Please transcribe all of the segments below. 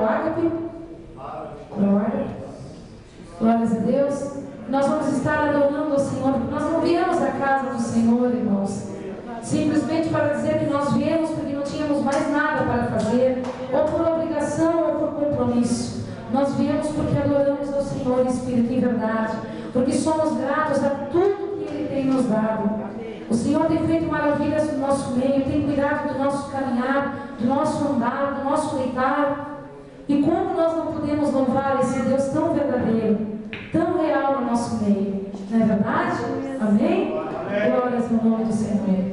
ao ágape? Glória. Glórias a Deus. Nós vamos estar adorando ao Senhor, porque nós não viemos à casa do Senhor, irmãos, simplesmente para dizer que nós viemos porque não tínhamos mais nada para fazer, ou por obrigação ou por compromisso. Nós viemos porque adoramos ao Senhor em espírito e verdade, porque somos gratos a tudo que Ele tem nos dado. O Senhor tem feito maravilhas no nosso meio, tem cuidado do nosso caminhar, do nosso andar, do nosso deitar. E como nós não podemos louvar esse Deus tão verdadeiro, tão real no nosso meio? Não é verdade? Amém? Glórias no nome do Senhor.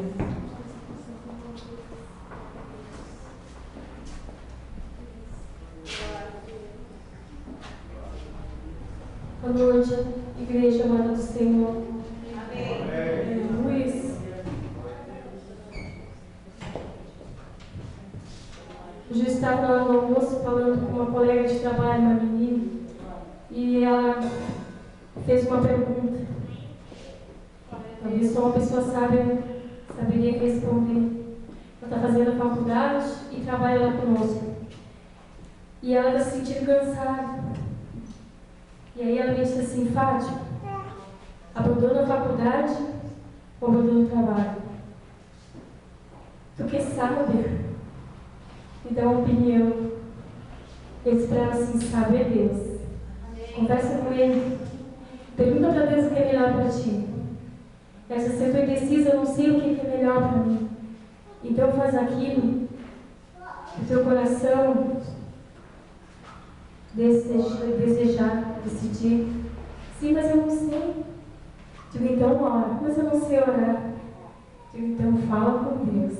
Boa noite, igreja amada do Senhor. Amém. Luiz, hoje eu estava no almoço falando com uma colega de trabalho, uma menina, e ela fez uma pergunta. Talvez só uma pessoa sábia saberia responder. Ela está fazendo a faculdade e trabalha lá conosco. E ela está se sentindo cansada. E aí ela me disse assim: Fátima, abandona a faculdade ou abandona o trabalho? Tu que sabe, me dá uma opinião. Eu disse para ela assim: sabe é Deus. Conversa com Ele. Pergunta para Deus o que é melhor para ti. Essa se eu estou indecisa, eu não sei o que é melhor para mim. Então faz aquilo que o teu coração desejar, decidir. Sim, mas eu não sei. Digo, então ora. Mas eu não sei orar. Digo, então fala com Deus.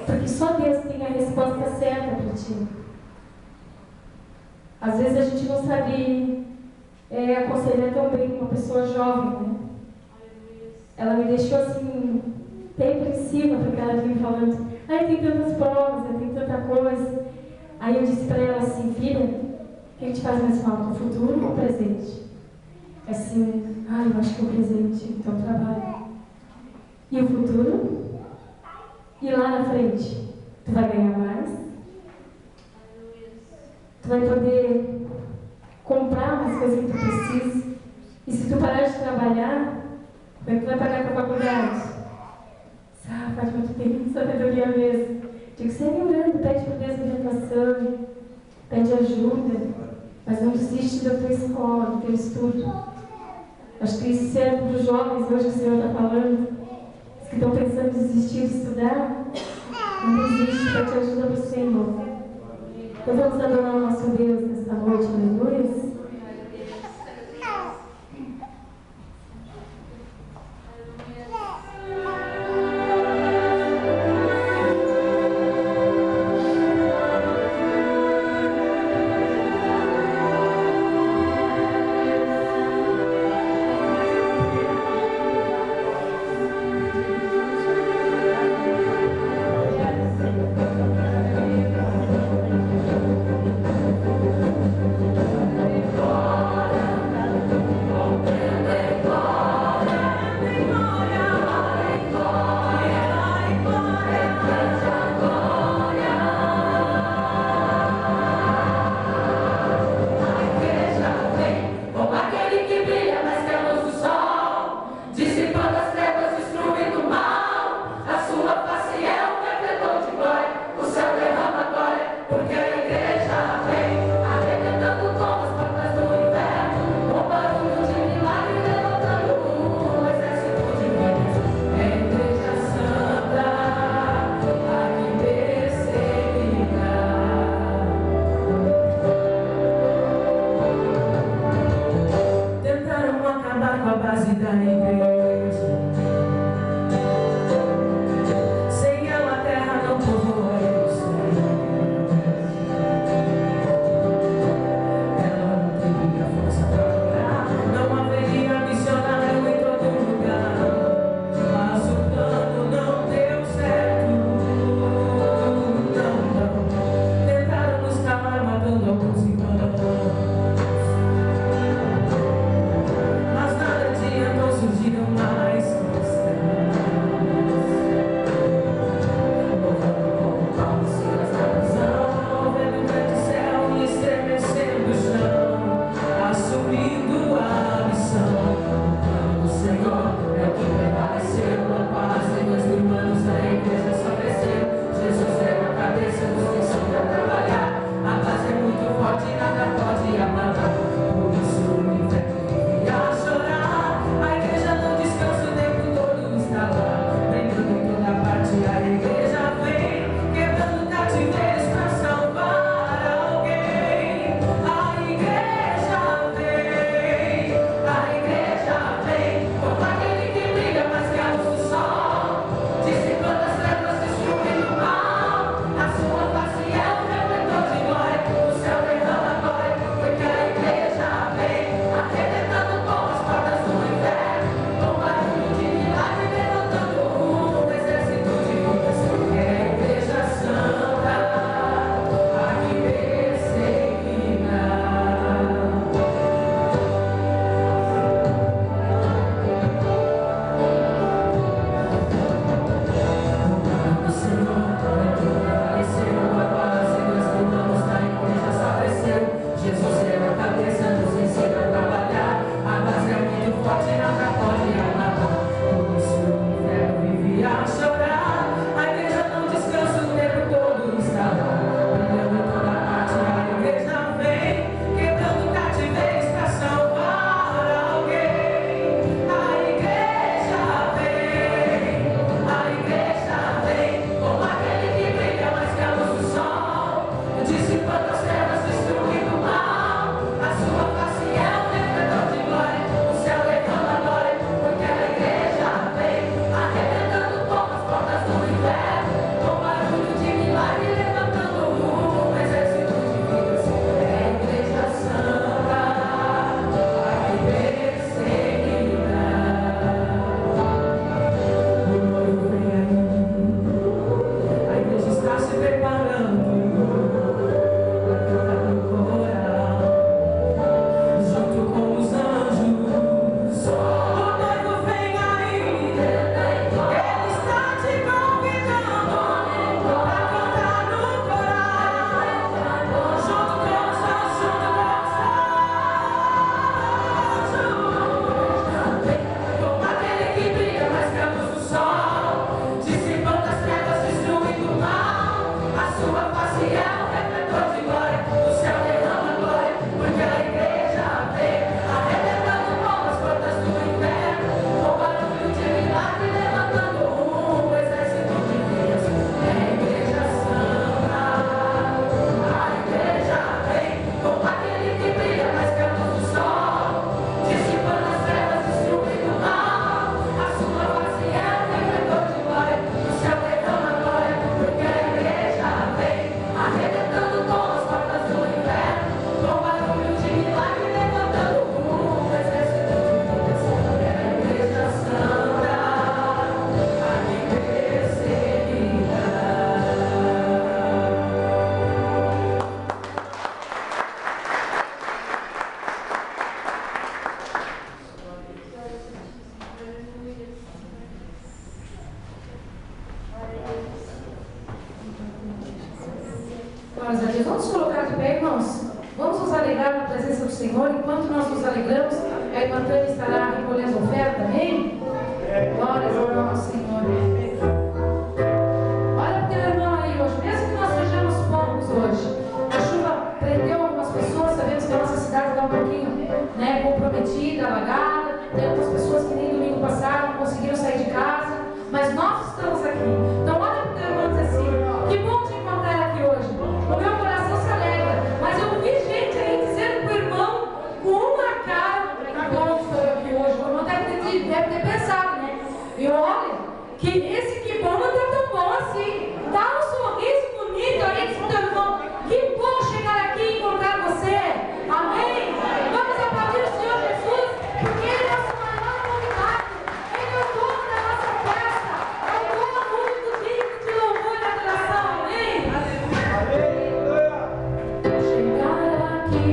Porque só Deus tem a resposta certa para ti. Às vezes a gente não sabe aconselhar tão bem uma pessoa jovem, né? Ela me deixou assim, bem por cima, porque ela vinha falando: ai, tem tantas provas, tem tanta coisa. Aí eu disse para ela assim: filha, o que a gente faz mais falta, o futuro ou o presente? Assim, eu acho que o presente, então trabalho. E o futuro? E lá na frente? Tu vai ganhar mais? Tu vai poder comprar umas coisas que tu precisa? E se tu parar de trabalhar, como é que tu vai pagar a tua faculdade? Fátima, tu tem muita sabedoria mesmo. Digo, segue orando, pede por Deus orientação, pede ajuda, mas não desiste da tua escola, do teu estudo. Acho que isso serve para os jovens hoje, o Senhor está falando, os que estão pensando em desistir de estudar. Não desiste, pede ajuda do Senhor. Então vamos adorar o nosso Deus nesta noite, aleluia. Jesus. Vamos colocar de pé, irmãos. Vamos nos alegrar na presença do Senhor. Enquanto nós nos alegramos, a irmã Tânia estará recolhendo as ofertas, amém? Glórias ao nosso Senhor. Olha para o teu irmão aí hoje, mesmo que nós sejamos poucos hoje. A chuva prendeu algumas pessoas, sabemos que a nossa cidade está um pouquinho comprometida, alagada. Tem algumas pessoas que nem domingo passado não conseguiram sair de casa, mas nós estamos aqui. Então olha para o teu irmão e diz assim: que bom te encontrar aqui hoje. O meu coração se alegra, mas eu vi gente aí dizendo para o irmão com uma cara: que bom que estou aqui hoje. O irmão deve ter pensado, né? E olha, que esse que bom não está tão bom assim. Dá um sorriso bonito aí para o teu irmão. Que bom chegar aqui e encontrar você. Amém? Vamos aplaudir o Senhor Jesus, porque Ele é o nosso maior convidado. Ele é o dono da nossa festa. É o dono único digno de louvor e adoração. Amém? Chegar aqui,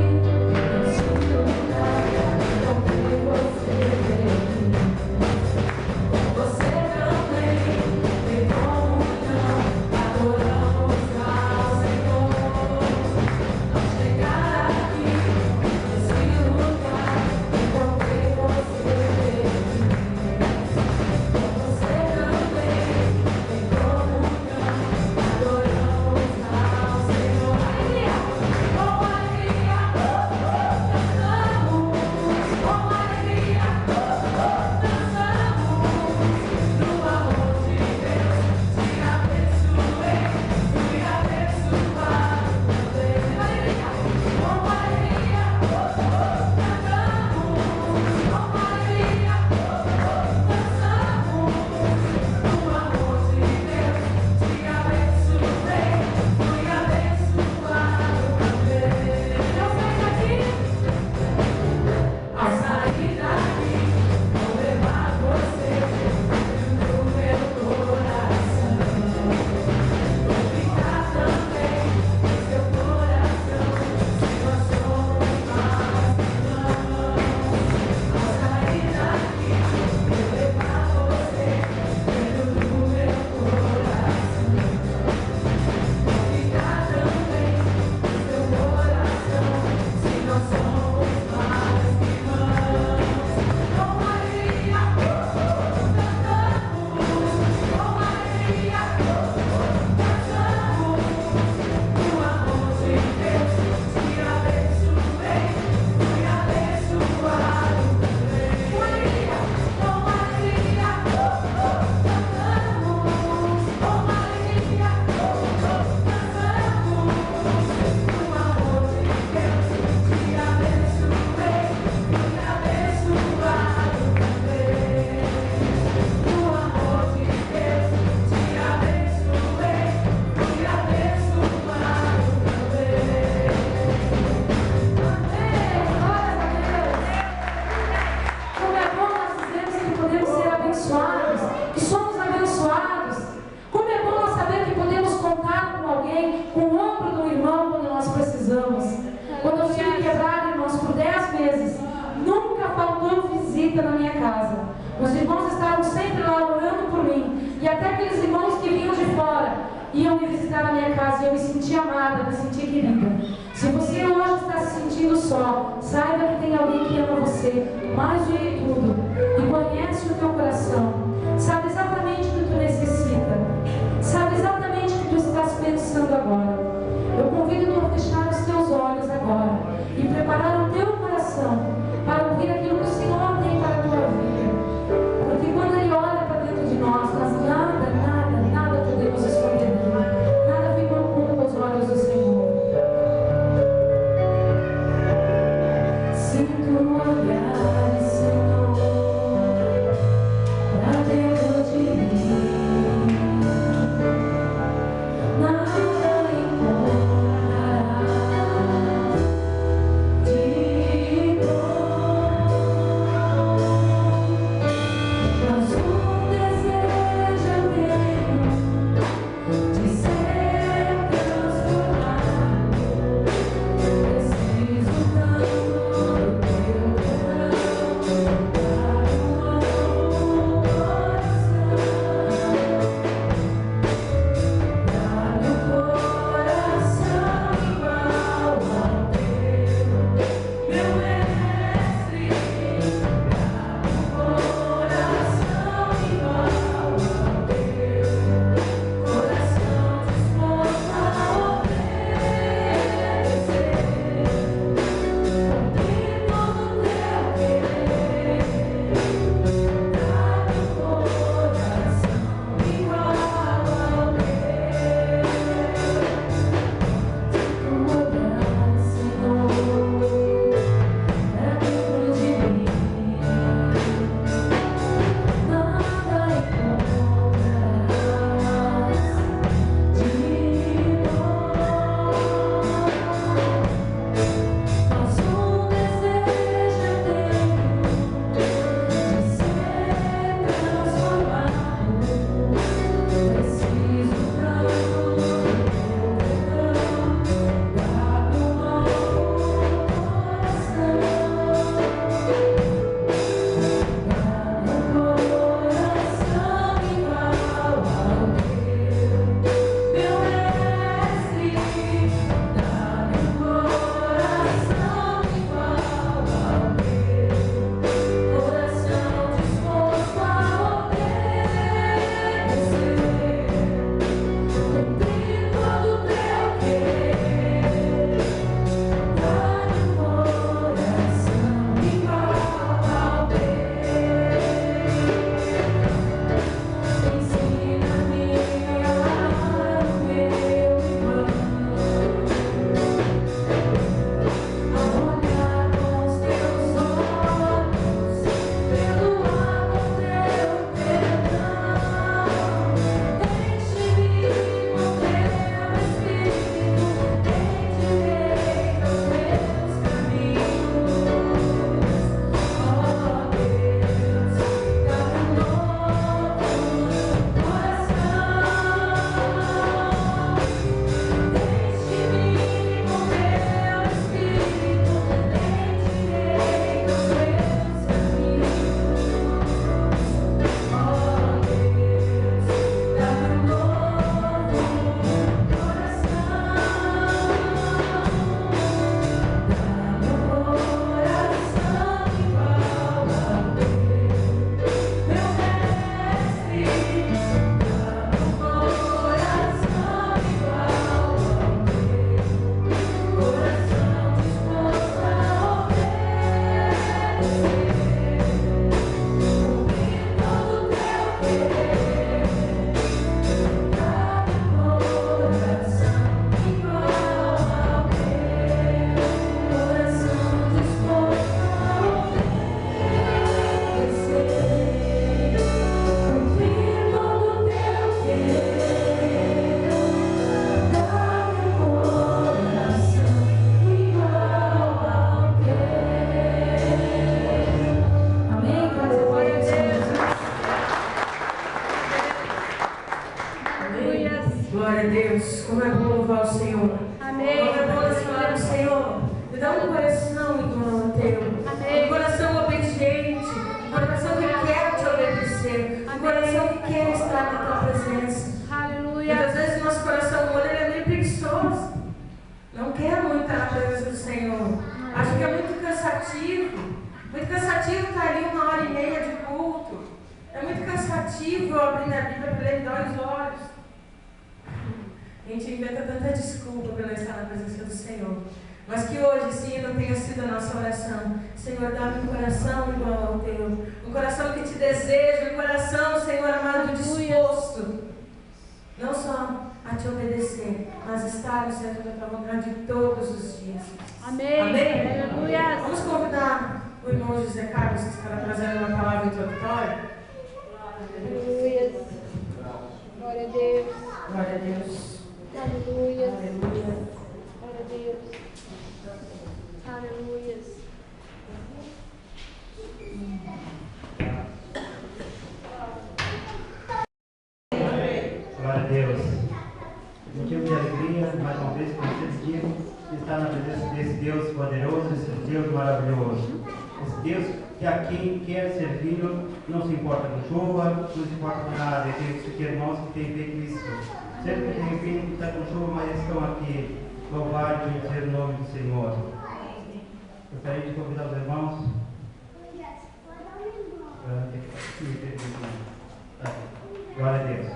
em seu lugar, porque você veio. Você também tem comunhão, adoramos ao Senhor. Chegar aqui, nesse lugar, porque você veio. Você também tem comunhão, adoramos ao Senhor. Alegria, com alegria, cantamos, com alegria, dançamos. No amor de Deus, te abençoei, fui abençoado também. Alegria, com alegria, cantamos, com alegria, dançamos. No amor de Deus, te abençoei, fui abençoado também. Então sai daqui, ao sair daqui, vou levar você no meu coração. Vou ficar também no seu coração, se nós somos mais irmãos. Ao sair daqui, vou levar você no meu coração. Vou ficar também no seu coração, se nós somos mais irmãos. Com alegria, cantamos, com alegria, dançamos. No amor de Deus, te abençoei, fui abençoado também. Com alegria, cantamos, com alegria, dançamos. No amor de Deus, te abençoei, fui abençoado também. No amor de Deus, te abençoei, fui abençoado também. Amém. Glórias a Deus. Como é bom nós dizermos que podemos ser abençoados, que somos abençoados. Como é bom nós saber que podemos contar com alguém, com o ombro do irmão quando nós precisamos. Quando eu estive quebrado, irmãos, por 10 meses, nunca faltou visita na minha casa. Os irmãos estavam sempre lá orando por mim. E até aqueles irmãos que vinham de fora iam me visitar na minha casa e eu me sentia amada, me sentia querida. Se você hoje está se sentindo só, saiba que tem alguém que ama você mais do que tudo e conhece o teu coração, sabe exatamente o que tu necessita, sabe exatamente o que tu estás pensando agora. Eu convido-te a fechar os teus olhos agora e preparar o teu coração para ouvir aquilo que o Senhor tem para a tua vida. Porque quando Ele olha para dentro de nós nada podemos esconder dele. Nada fica oculto aos olhos do Senhor. Sinto o olhar, Senhor, Acho que é muito cansativo estar ali 1h30 de culto. É muito cansativo eu abrir minha Bíblia para ler e dar os olhos. A gente inventa tanta desculpa para não estar na presença do Senhor. Mas que hoje, sim, não tenha sido a nossa oração. Senhor, dá-me um coração igual ao teu. Um coração que te deseja, um coração, Senhor amado, disposto. Não só a te obedecer, mas estar no centro da tua vontade todos os dias. Amém. Amém? Aleluia. Vamos convidar o irmão José Carlos, que estará trazendo uma palavra introdutória. Aleluia. Glória a Deus. Glória a Deus. Aleluia. Aleluia. Glória a Deus. Aleluia. Glória a Deus. Motivo de alegria, mais uma vez, por esse dia, estar na presença desse Deus poderoso, esse Deus maravilhoso. Esse Deus que a quem quer servi-lo não se importa com chuva, não se importa com nada. E tem que ter irmãos que têm feito isso. Sempre que tem feito que está com chuva, mas estão aqui. Louvar e bendizer o nome do Senhor. Gostaria de convidar os irmãos. Glória a Deus.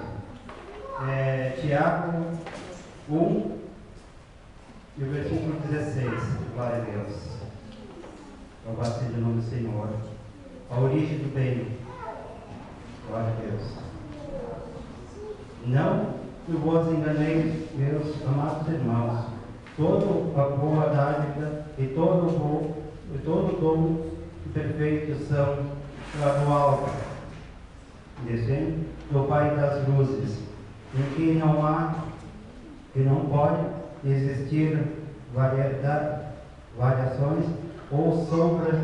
Tiago 1 e o versículo 16. Glória a Deus. Louvado seja o nome do Senhor. A origem do bem. Glória a Deus. Não que vos enganeis, meus amados irmãos. Toda a boa dádiva e todo dom perfeito são do alto, descendo do Pai das luzes, em que não há e não pode existir variações ou sombras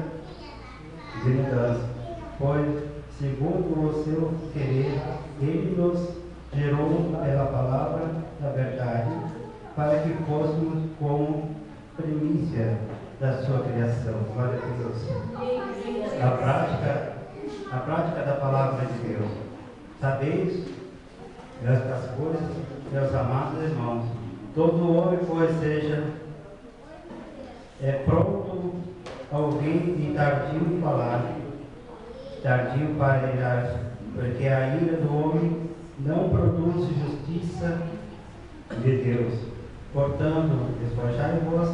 de mudança, pois, segundo o seu querer, Ele nos gerou pela palavra da verdade, para que fôssemos como primícia da sua criação. Glória a Deus. A prática da palavra de Deus. Sabeis estas coisas, meus amados irmãos. Todo homem, pois, seja pronto a ouvir e tardio em falar, tardio para irar, porque a ira do homem não produz justiça de Deus. Portanto, despojai-vos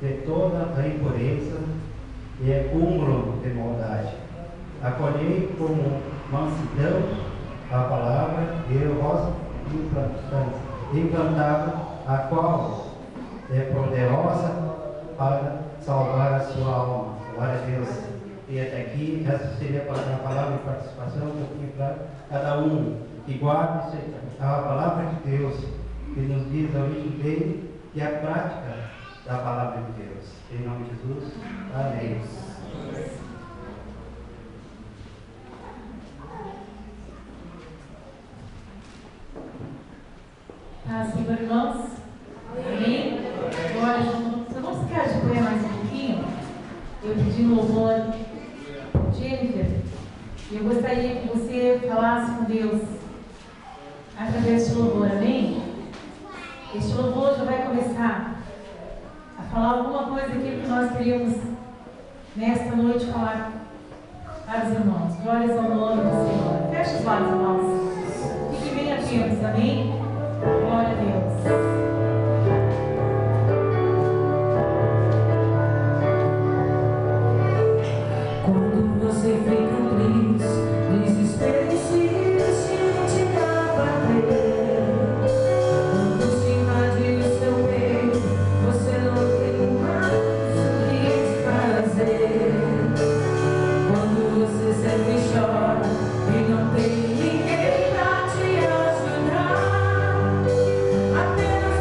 de toda a impureza e acúmulo de maldade. Acolhei como mansidão a palavra e vos implantada, a qual é poderosa para salvar a sua alma. Glória a Deus. E até aqui, essa seria a palavra de participação que eu tinha para cada um. Que guarde a palavra de Deus, que nos diz a origem dele e a prática da palavra de Deus. Em nome de Jesus. Amém. Senhor, irmãos. Amém? Agora, vamos ficar de pé mais um pouquinho. Eu pedi louvor, Jennifer. Eu gostaria que você falasse com Deus através deste louvor, amém? Este louvor já vai começar a falar alguma coisa aqui que nós queríamos nesta noite falar para os irmãos. Glórias ao nome do Senhor. Feche os olhos, irmãos. Fiquem bem atentos, amém? Glória a Deus. Quando você fica triste, desesperecido, se te abater, quando se invade o seu peito, você não tem mais o que fazer. Quando você sempre chora e não tem ninguém pra te ajudar, apenas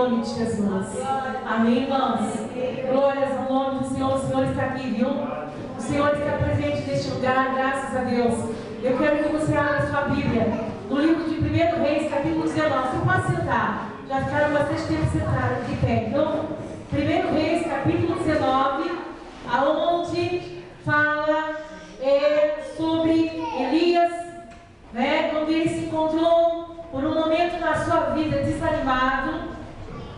nome de Jesus. Amém, irmãos? Glórias ao nome do Senhor. O Senhor está aqui, viu? O Senhor está presente neste lugar, graças a Deus. Eu quero que você abra sua Bíblia no livro de 1 Reis, capítulo 19. Você pode sentar. Já ficaram bastante tempo sentados de pé. Então, 1 Reis, capítulo 19, aonde fala sobre Elias, né, quando ele se encontrou por um momento na sua vida desanimado,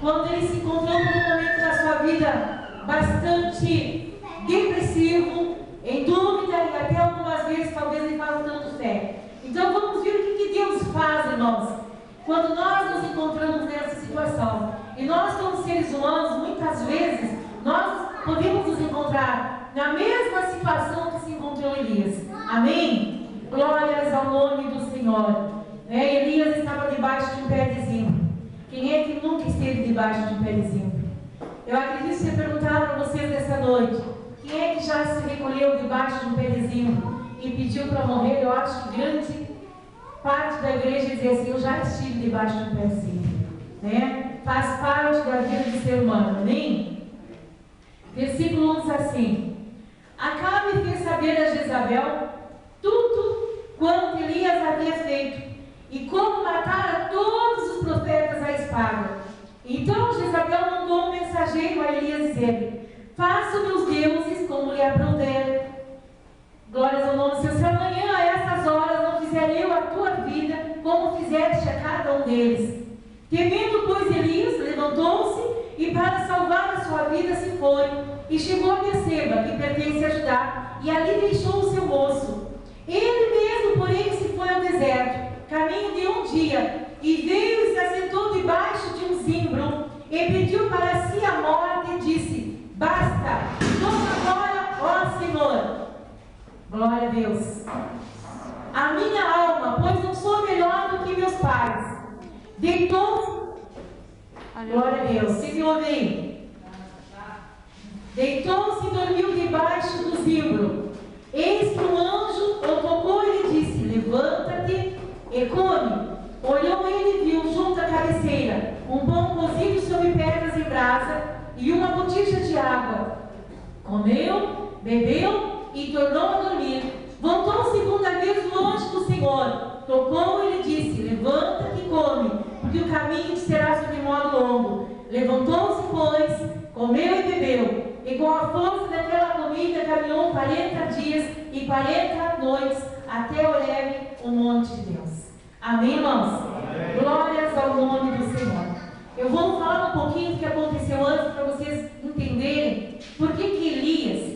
quando ele se encontrou por um momento na sua vida bastante depressivo, em dúvida e até algumas vezes talvez ele faltando fé. Então vamos ver o que Deus faz, irmãos, quando nós nos encontramos nessa situação. E nós, como seres humanos, muitas vezes nós podemos nos encontrar na mesma situação que se encontrou Elias. Amém? Glórias ao nome do Senhor. Elias estava debaixo de um pé de zimbro. Quem é que nunca esteve debaixo de um pé de zimbro? Eu acredito que se perguntar para vocês nessa noite, quem é que já se recolheu debaixo de um pé de zimbro e pediu para morrer? Eu acho que grande parte da igreja diz assim: eu já estive debaixo de um pé de zimbro, né? Faz parte da vida do ser humano, amém? Versículo 1 diz assim: Acabe fez saber a Jezabel tudo quanto Elias havia feito e como matara todos os profetas à espada. Então Jezabel mandou um mensageiro a Elias dizendo: faça meus deuses como lhe aprouver. Glórias ao nome do Senhor. Se amanhã a essas horas não fizer eu a tua vida como fizeste a cada um deles. Temendo, pois, Elias levantou-se e para salvar a sua vida se foi e chegou a Berseba, que pertence a Judá, e ali deixou o seu moço. Ele mesmo, porém, se foi ao deserto, caminho de um dia, e veio e se assentou debaixo de um zimbro, e pediu para si a morte, e disse: basta, toma agora, ó Senhor. Glória a Deus. A minha alma, pois não sou melhor do que meus pais, deitou. Glória a Deus. Se me ouvem, deitou-se e dormiu debaixo do zimbro. Eis que um anjo o tocou e lhe disse: levanta-te e come. Olhou ele e viu junto à cabeceira um pão cozido sobre pedras em brasa e uma botija de água. Comeu, bebeu e tornou a dormir. Voltou segunda vez o anjo do Senhor, tocou e lhe disse: levanta-te e come, porque o caminho te será sobre modo longo. Levantou-se, pois, comeu e bebeu, e com a força daquela comida caminhou 40 dias e 40 noites até Horebe, o monte de Deus. Amém, irmãos? Amém. Glórias ao nome do Senhor. Eu vou falar um pouquinho do que aconteceu antes para vocês entenderem por que Elias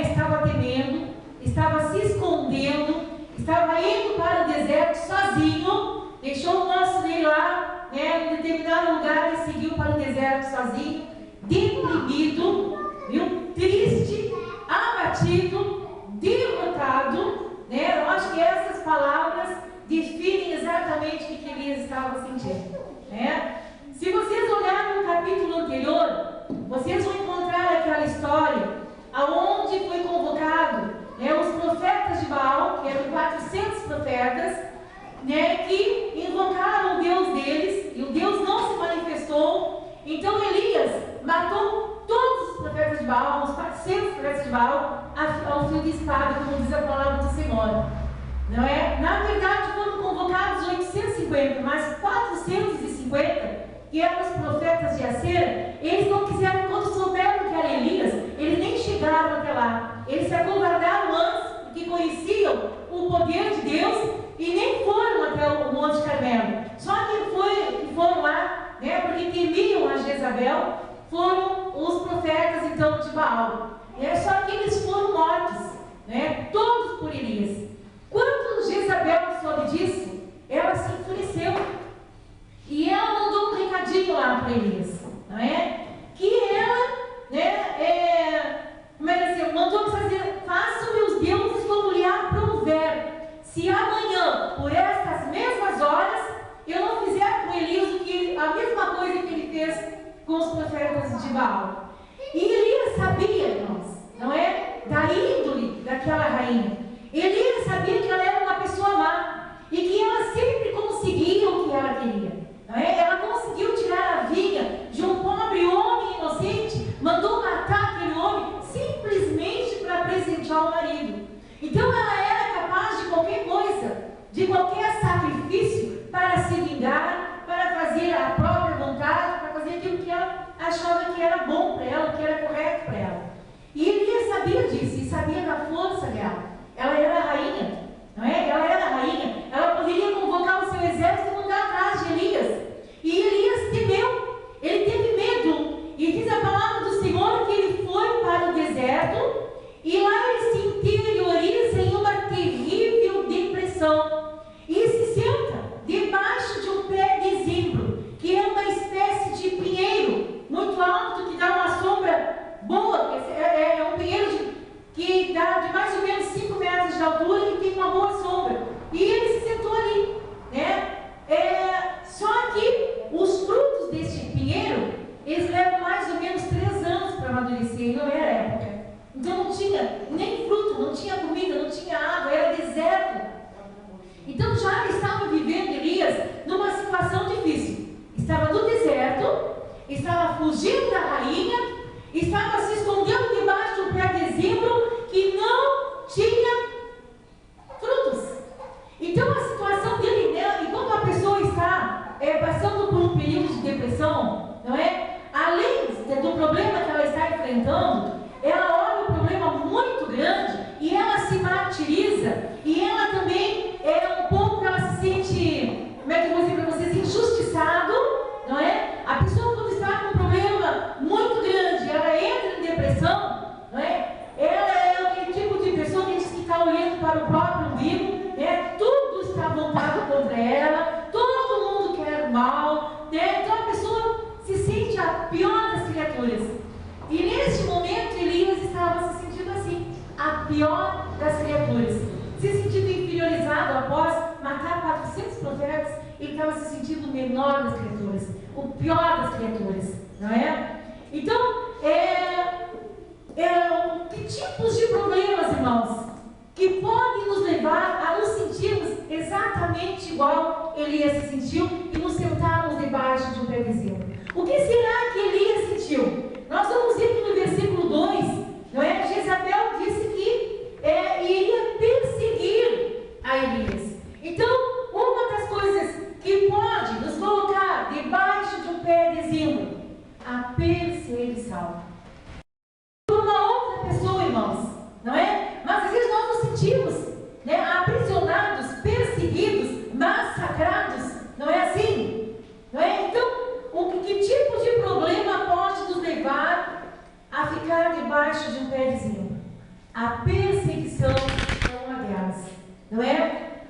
estava temendo, estava se escondendo, estava indo para o deserto sozinho, deixou o moço dele lá, em determinado lugar, e seguiu para o deserto sozinho, deprimido, viu? Triste, abatido, derrotado, Eu acho que essas palavras definem exatamente o que Elias estava sentindo, Se vocês olharem no capítulo anterior, vocês vão encontrar aquela história aonde foi convocado os profetas de Baal, que eram 400 profetas, que invocaram o Deus deles, e o Deus não se manifestou. Então Elias matou todos os profetas de Baal, os 400 profetas de Baal, ao fio de espada, como diz a palavra do Senhor. Na verdade foram convocados 850, mas 450, que eram os profetas de Acera, eles não quiseram, quando souberam que era Elias, eles nem chegaram até lá. Eles se acovardaram antes, porque conheciam o poder de Deus, e nem foram até o Monte Carmelo. Só que foram lá, porque temiam a Jezabel, foram os profetas então de Baal. Só que eles foram mortos, todos por Elias. Quando Jezabel soube disso, ela se enfureceu. E ela mandou um recadinho lá para Elias, que ela, mandou fazer: faça meus deuses como lhe aprouver. Se amanhã, por estas mesmas horas, eu não fizer com Elias a mesma coisa que ele fez com os profetas de Baal. E Elias sabia, irmãos, da índole daquela rainha. Elias sabia que ela era uma pessoa má e que ela sempre conseguia o que ela queria. Ela conseguiu tirar a viga deixar o marido. Então ela era capaz de qualquer coisa, de qualquer sacrifício para se vingar, para fazer a própria vontade, para fazer aquilo que ela achava que era bom para ela, que era correto para ela. E Elias sabia disso, e sabia da força dela. Ela era a rainha, não é? Ela era a rainha. Ela poderia convocar o seu exército e mandar atrás de Elias. E Elias temeu, ele teve medo. E diz a palavra do Senhor que ele foi para o deserto e lá ele se interioriza em uma terrível depressão. E se senta debaixo de um pé de zimbro, que é uma espécie de pinheiro muito alto que dá uma sombra boa. É um pinheiro que dá de mais ou menos 5 metros de altura e tem uma boa sombra. E ele se sentou ali, né? Só que os frutos deste pinheiro, eles levam mais ou menos 3 anos para amadurecer, não era época. Então não tinha nem fruto, não tinha comida, não tinha água, era deserto. Então já estava vivendo Elias numa situação difícil. Estava no deserto, estava fugindo da rainha, estava se escondendo debaixo de um pé de zimbro que não tinha frutos. Então a situação dele, né, enquanto a pessoa está passando por um período de depressão, não é? Além do problema que ela está enfrentando, ela olha um problema muito grande e ela se martiriza e ela também um pouco, ela se sente, como é que eu vou dizer para vocês, injustiçado, não é? A pessoa quando está com um problema muito grande, ela entra em depressão, não é? Ela é aquele tipo de pessoa que diz que está olhando para o próprio umbigo, né? Tudo está voltado contra ela, todo mundo quer o mal, né? Então a pessoa se sente a pior das criaturas. E neste momento Elias estava se sentindo assim, a pior das criaturas, se sentindo inferiorizado após matar 400 profetas. Ele estava se sentindo o menor das criaturas, o pior das criaturas, não é? Então, que tipos de problemas, irmãos, que podem nos levar a nos sentirmos exatamente igual Elias se sentiu e nos sentarmos debaixo de um pé de zimbro? O que será que Elias sentiu? Nós vamos ver que no versículo 2, não é? Jezabel disse que iria perseguir a Elias. Então, uma das coisas que pode nos colocar debaixo de um pé de zimbro, a perseguição. Por uma outra pessoa, irmãos, não é? Mas às vezes nós nos sentimos, né, aprisionados, perseguidos, massacrados, não é assim? Não é? Então, que tipo de problema pode nos levar a ficar debaixo de um pé de zimbro? A perseguição é uma delas, não é?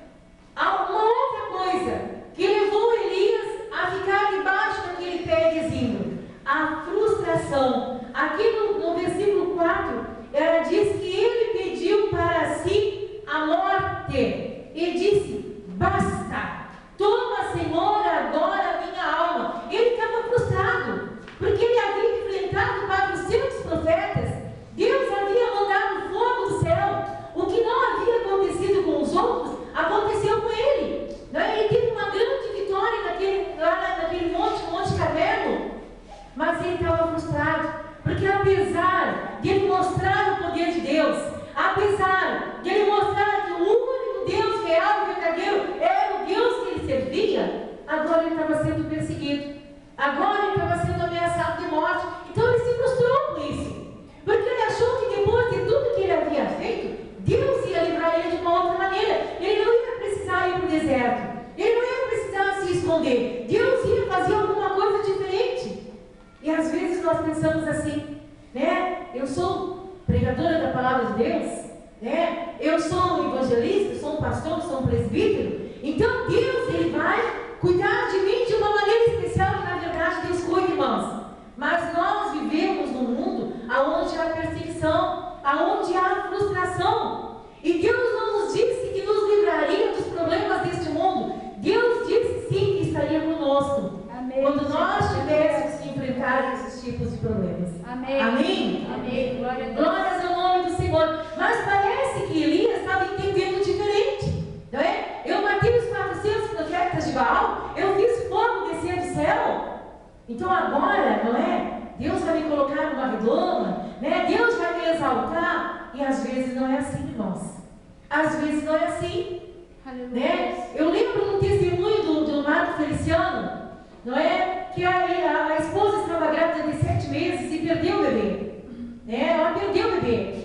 Há uma outra coisa que levou Elias a ficar debaixo daquele pé de zimbro: a frustração. Aqui no versículo 4, ela diz que ele pediu para si a morte e disse: basta, toma, Senhor, agora a minha alma. Ele estava frustrado, porque ele havia enfrentado 400 profetas. Deus havia mandado fogo do céu. O que não havia acontecido com os outros, aconteceu com ele. Ele teve uma grande vitória naquele Monte Carmelo. Mas ele estava frustrado, porque apesar de ele mostrar o poder de Deus, apesar de ele mostrar que o único Deus real e verdadeiro era o Deus que ele servia, agora ele estava sendo perseguido, agora ele estava sendo ameaçado de morte. Então ele se frustrou com isso, porque ele achou que depois de tudo que ele havia feito, Deus ia livrar ele de uma outra maneira. Ele não ia precisar ir para o deserto, ele não ia precisar se esconder, Deus ia fazer alguma coisa diferente. E às vezes nós pensamos assim, né? Eu sou pregadora da palavra de Deus, né? Eu sou um evangelista, sou um pastor, sou um presbítero. Então Deus, ele vai cuidar de mim de uma maneira especial. E na verdade Deus cuida, irmãos. Mas nós vivemos num mundo onde há perseguição, onde há frustração. E Deus não nos disse que nos livraria dos problemas deste mundo. Deus disse sim que estaria conosco. Amém. Quando nós tivéssemos que enfrentar esses tipos de problemas. Amém. Amém? Amém. Glórias ao nome do Senhor. Mas parece que Elias estava entendendo diferente, não é? Eu matei os 400 profetas de Baal, eu fiz fogo descer do céu. Então agora, não é? Deus vai me colocar numa redoma, né? Deus vai me exaltar. E às vezes não é assim, irmãos. Às vezes não é assim. Né? Eu lembro do testemunho do Marco Feliciano, não é? Que a esposa estava grávida de 7 meses e perdeu o bebê. Né? Ela perdeu o bebê.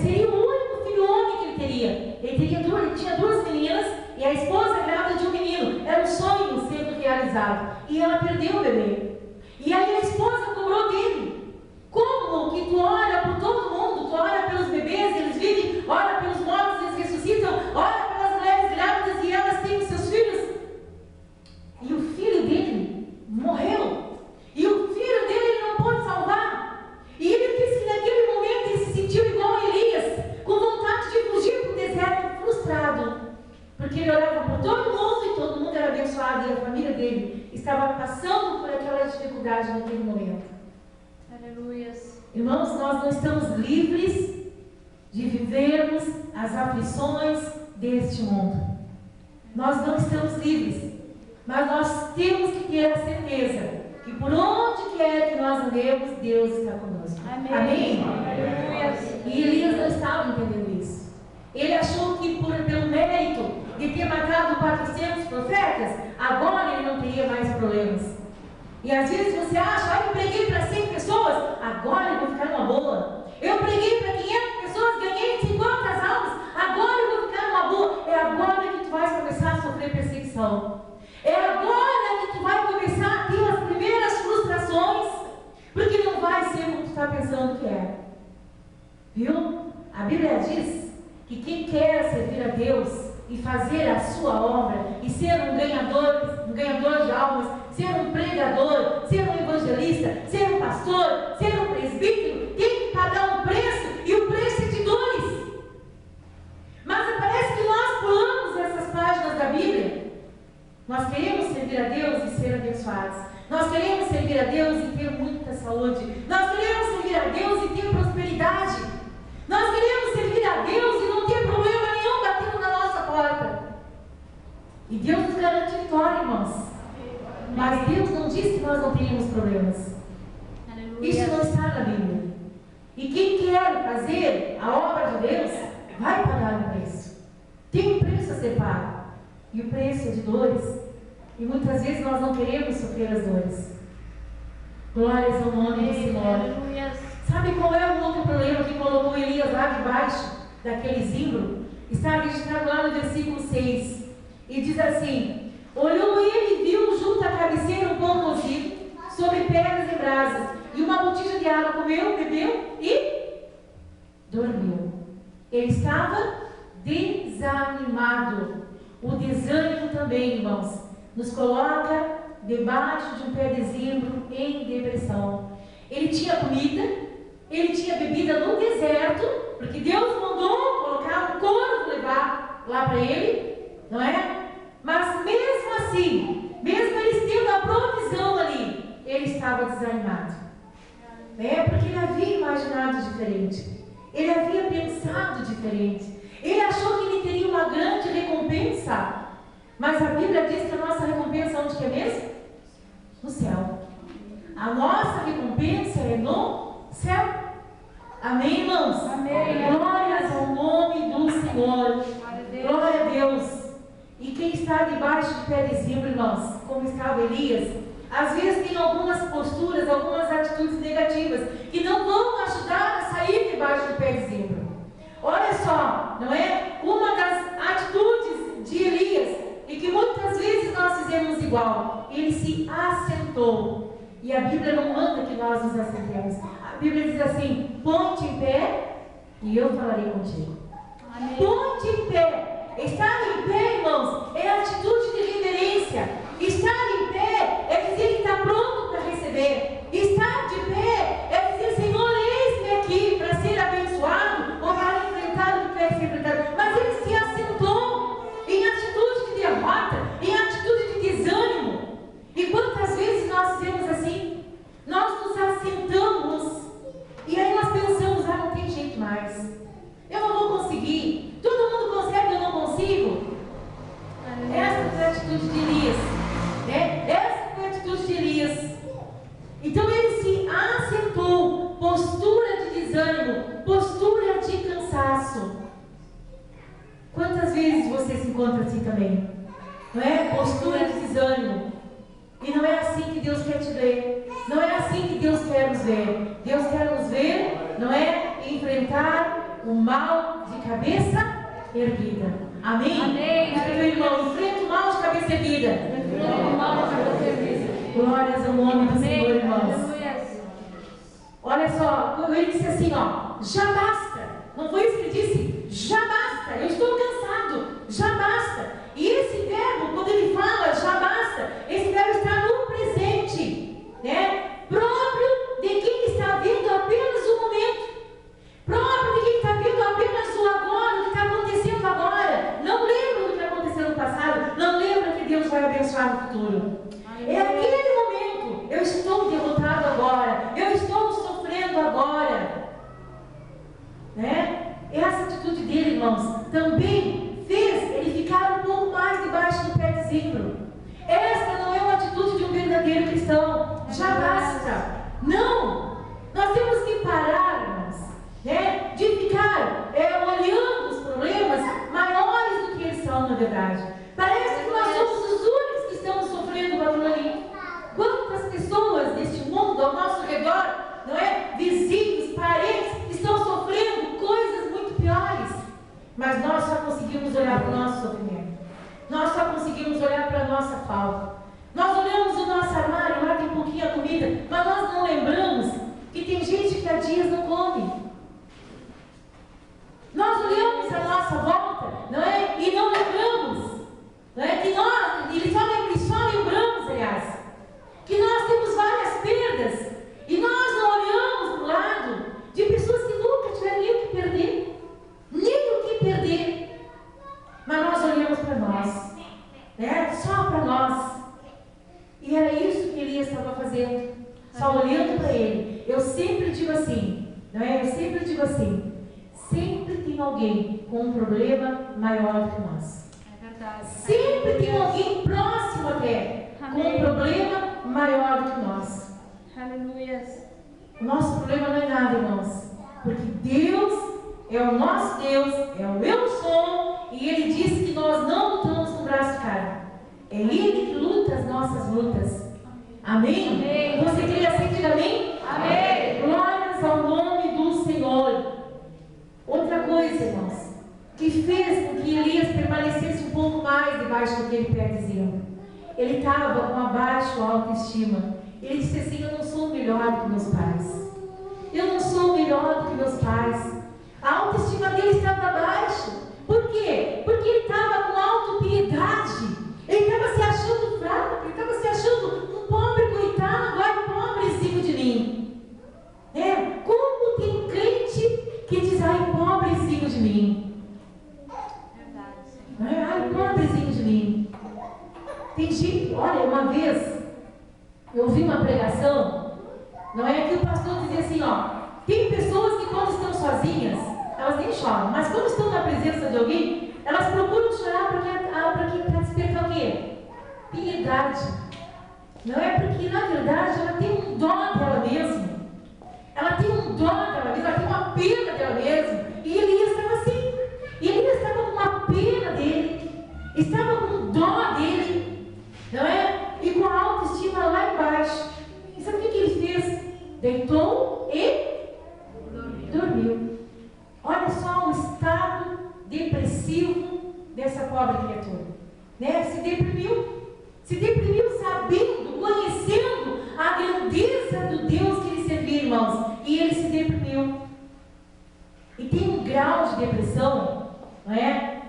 Seria o único filho homem que ele teria. Ele tinha 2 meninas e a esposa grávida de um menino. Era um sonho sendo realizado. E ela perdeu o bebê. E aí a esposa cobrou dele. Como que tu ora por todo mundo? Tu ora pelos bebês, eles vivem, ora pelos mortos, eles ressuscitam, ora pelas mulheres grávidas e elas têm os seus filhos. E o filho dele morreu. E o filho dele ele não pôde salvar. E ele disse que naquele momento ele se sentiu igual a Elias, com vontade de fugir para o deserto, frustrado. Porque ele orava por todo mundo e todo mundo era abençoado. E a família dele estava passando por aquela dificuldade naquele momento. Aleluias. Irmãos, nós não estamos livres de vivermos as aflições deste mundo. Nós não estamos livres. Mas nós temos que ter a certeza que por onde quer que nós andemos, Deus está conosco. Amém? Amém? E Elias não estava entendendo isso. Ele achou que pelo mérito de ter matado 400 profetas, agora ele não teria mais problemas. E às vezes você acha, eu preguei para 100 pessoas, agora eu vou ficar numa boa. Eu preguei para 500 pessoas, ganhei 50 almas, agora eu vou ficar numa boa. É agora que tu vais começar a sofrer perseguição. É agora que tu vai começar a ter as primeiras frustrações, porque não vai ser como tu está pensando que é. Viu? A Bíblia diz que quem quer servir a Deus e fazer a sua obra e ser um ganhador de almas, ser um pregador, ser um evangelista, ser um pastor, ser um presbítero, tem que pagar um preço, e o preço é de dores. Mas parece que nós pulamos essas páginas da Bíblia. Nós queremos servir a Deus e ser abençoados. Nós queremos servir a Deus e ter muita saúde. Nós queremos servir a Deus e ter prosperidade. Nós queremos servir a Deus e não ter problema nenhum batendo na nossa porta. E Deus nos garante vitória, irmãos. Mas Deus não disse que nós não teríamos problemas. Aleluia. Isso não está na Bíblia. E quem quer fazer a obra de Deus vai pagar um preço. Tem um preço a ser pago. E o preço é de dores. E muitas vezes nós não queremos sofrer as dores. Glórias ao nome do Senhor. Sabe qual é o outro problema que colocou Elias lá debaixo daquele zimbro? Está registrado lá no versículo 6. E diz assim: olhou ele e viu junto à cabeceira um pão cozido, sobre pedras em brasas, e uma botija de água. Comeu, bebeu e dormiu. Ele estava desanimado. O desânimo também, irmãos, nos coloca debaixo de um pé de zimbro em depressão. Ele tinha comida, ele tinha bebida no deserto, porque Deus mandou colocar um corvo levar lá para ele, não é? Mas mesmo assim, mesmo eles tendo a provisão ali, ele estava desanimado. Porque ele havia imaginado diferente. Ele havia pensado diferente. Ele achou que ele teria uma grande recompensa. Mas a Bíblia diz que a nossa recompensa onde que é mesmo? No céu. A nossa recompensa é no céu. Amém, irmãos? Amém. Glórias ao nome do Senhor. Glória a Deus. E quem está debaixo de pé de zimbro, irmãos, como estava Elias, às vezes tem algumas posturas, algumas atitudes negativas que não vão ajudar a sair debaixo do pé de zimbro. Olha só, não é? Uma das atitudes de Elias, e que muitas vezes nós fizemos igual, ele se assentou. E a Bíblia não manda que nós nos assentemos. A Bíblia diz assim: põe-te em pé e eu falarei contigo. Põe-te em pé. Estar em pé, irmãos, é atitude de reverência. Estar em pé é dizer que está pronto para receber. Estar de pé é dizer: Senhor, eis-me aqui para ser abençoado ou para enfrentar o que quer ser enfrentado. Mas ele se assentou em atitude de derrota, em atitude de desânimo. E quantas vezes nós fizemos assim? Nós nos assentamos e aí nós pensamos: não tem jeito mais. Eu não vou conseguir. Todo mundo consegue, eu não consigo. Essa foi a atitude de Elias. fracasso. Quantas vezes você se encontra assim também? Não é? Postura de desânimo. E não é assim que Deus quer te ver. Não é assim que Deus quer nos ver. Deus quer nos ver, não é? Enfrentar o mal de cabeça erguida. Amém? Amém. Meu irmão, enfrenta o mal de cabeça erguida. O mal de cabeça erguida. Glórias ao nome do Senhor, irmãos. Aleluia. Olha só, ele disse assim, ó, já basta. Não foi isso que ele disse? Já basta. Eu estou cansado. Já basta. E esse verbo, quando ele fala já basta, esse verbo está no presente, né? Próprio de quem está vendo apenas o momento. Próprio de quem está vendo apenas o agora, o que está acontecendo agora. Não lembra do que aconteceu no passado. Não lembra que Deus vai abençoar no futuro. É aquele momento. Eu estou derrotado agora. Eu estou sofrendo agora. Né? Essa atitude dele, irmãos, também fez ele ficar um pouco mais debaixo do pé de zimbro. Esta não é uma atitude de um verdadeiro cristão. Já basta. Não. Nós temos que parar, irmãos, né, de ficar olhando os problemas maiores do que eles são, na verdade. Parece que nós somos os únicos que estamos sofrendo com aquilo ali. Quantas pessoas neste mundo, ao nosso redor, não é? Vizinhos, parentes, estão sofrendo coisas muito piores. Mas nós só conseguimos olhar para o nosso sofrimento. Nós só conseguimos olhar para a nossa falta. Nós olhamos o nosso armário, lá tem pouquinha comida, mas nós não lembramos que tem gente que há dias não come. Nós olhamos a nossa volta, não é? E não lembramos, não é? Que nós, só lembramos, aliás, que nós temos várias perdas. E nós não olhamos para o lado de pessoas que nunca tiveram nem o que perder. Nem o que perder. Mas nós olhamos para nós, né? Só para nós. E era isso que Elias estava fazendo, só olhando para ele. Eu sempre digo assim, não é? Eu sempre digo assim, sempre tem alguém com um problema maior do que nós. É verdade. Sempre tem alguém próximo até, com um problema maior do que nós. Aleluia. O nosso problema não é nada, irmãos, porque Deus é o nosso Deus, é o eu sou, e Ele disse que nós não lutamos com o braço de carne. É Ele que luta as nossas lutas. Amém? Amém. Você crê assim? Diga amém? Amém. Glórias ao nome do Senhor. Outra coisa, irmãos, que fez com que Elias permanecesse um pouco mais debaixo daquele pé de zimbro. Ele estava com uma baixa autoestima. Ele disse assim, eu não sou melhor do que meus pais. Eu não sou melhor do que meus pais. A autoestima dele estava baixa. Por quê? Porque ele estava com autopiedade. Ele estava se achando fraco. Ele estava se achando um pobre coitado. Ai, pobrezinho de mim. Como tem crente que diz, ai, pobrezinho de mim. Ai, pobrezinho de mim. Tem gente, olha, uma vez eu ouvi uma pregação, não é, que o pastor dizia assim, ó, tem pessoas que quando estão sozinhas, elas nem choram, mas quando estão na presença de alguém, elas procuram chorar para despertar o quê? Piedade. Não é? Porque na verdade ela tem um dó dela mesma. Ela tem um dó dela mesma, ela tem uma pena dela mesma. E Elias estava assim. E Elias estava com uma pena dele, estava com um dó dele, não é? E com a autoestima lá embaixo. E sabe o que ele fez? Deitou e dormiu. Olha só o estado depressivo dessa pobre criatura, né? Se deprimiu sabendo, conhecendo a grandeza do Deus que ele servia, irmãos. E ele se deprimiu. E tem um grau de depressão, não é?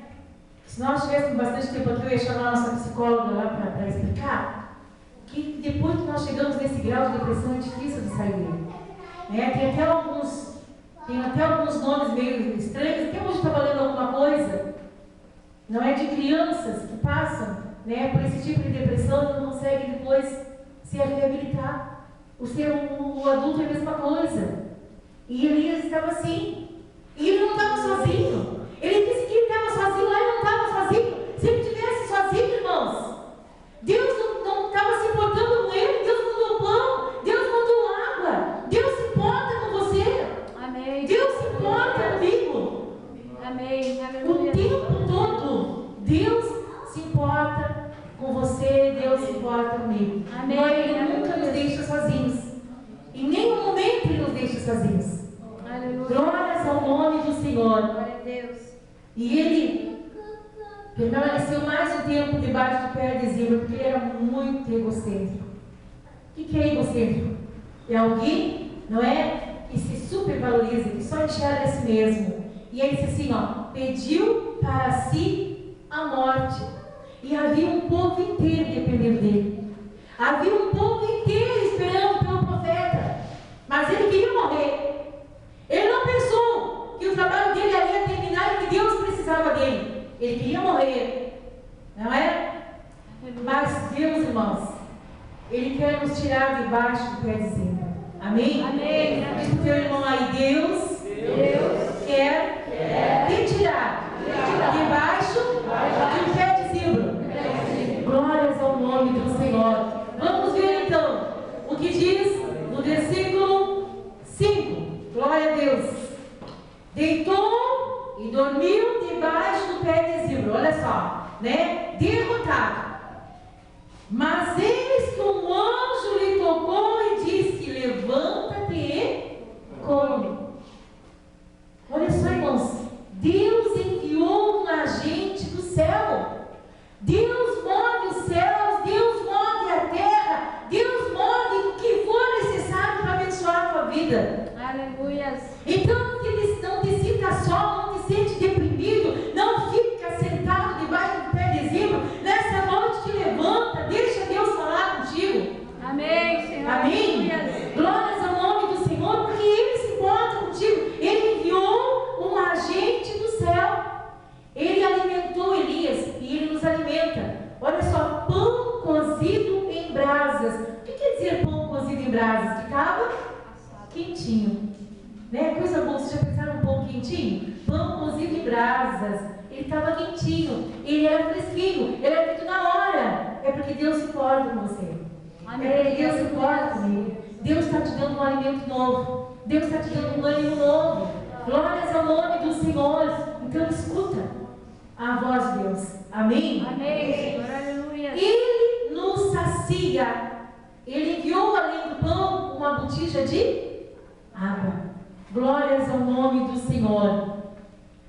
Se nós tivéssemos bastante tempo aqui, eu ia chamar a nossa psicóloga lá para explicar que depois que nós chegamos nesse grau de depressão é difícil de sair dele. Né? Tem até alguns nomes meio estranhos. Até hoje estava lendo alguma coisa, não é, de crianças que passam, né, por esse tipo de depressão e não conseguem depois se reabilitar. O adulto é a mesma coisa. E Elias estava assim. E ele não estava sozinho. Ele disse que ele estava sozinho lá e não estava sozinho. Se ele estivesse sozinho, irmãos, Deus não estava se importando com ele. Deus mandou pão, Deus mandou água. Deus se importa com você. Amém. Deus se importa comigo. E ele permaneceu mais um tempo debaixo do pé de zimbro, porque ele era muito egocêntrico. O que é egocêntrico? É alguém, não é? Que se supervaloriza, que só enxerga a si mesmo. E ele disse assim, ó, pediu para si a morte. E havia um povo inteiro dependendo dele. Havia um povo inteiro esperando pelo profeta. Mas ele queria morrer. Ele não pensou que o trabalho dele ia terminar e que Deus precisava dele. Ele queria morrer. Não é? Mas Deus, irmãos, Ele quer nos tirar debaixo do pé de zimbro. Amém? Amém. Diz para o teu irmão aí, Deus quer te tirar debaixo do pé de zimbro. Glórias ao nome do Senhor. Vamos ver então o que diz no versículo 5. Glória a Deus. Deitou e dormiu debaixo do pé de zimbro. Olha só, né? Derrotado. Mas eis que um anjo lhe tocou e disse: levanta-te e come. Olha só, irmãos, Deus enviou um agente do céu. Deus move os céus, Deus move a terra, Deus move o que for necessário para abençoar a tua vida. Aleluia. Então não te sinta só, não te sente deprimido, não fica sentado debaixo do pé de zimbro. Nessa noite te levanta, deixa Deus falar contigo. Amém, Senhor. Amém? Aleluia. Glórias ao nome do Senhor, porque Ele se importa contigo. Ele enviou um agente do céu. Ele alimentou Elias e Ele nos alimenta. Olha só, pão cozido em brasas. O que quer dizer pão cozido em brasas? Ficava quentinho. Né? Coisa boa, vocês já pensaram num pão quentinho? Pão cozido em brasas. Ele estava quentinho, ele era fresquinho, ele era feito na hora. É porque Deus se importa com você. É porque Deus se importa comigo. Deus está te dando um alimento novo. Deus está te dando um ânimo novo. Glórias ao nome do Senhor. Então escuta a voz de Deus. Amém? Amém, Senhor. Aleluia. Ele nos sacia. Ele enviou além do pão uma botija de água. Glórias ao nome do Senhor.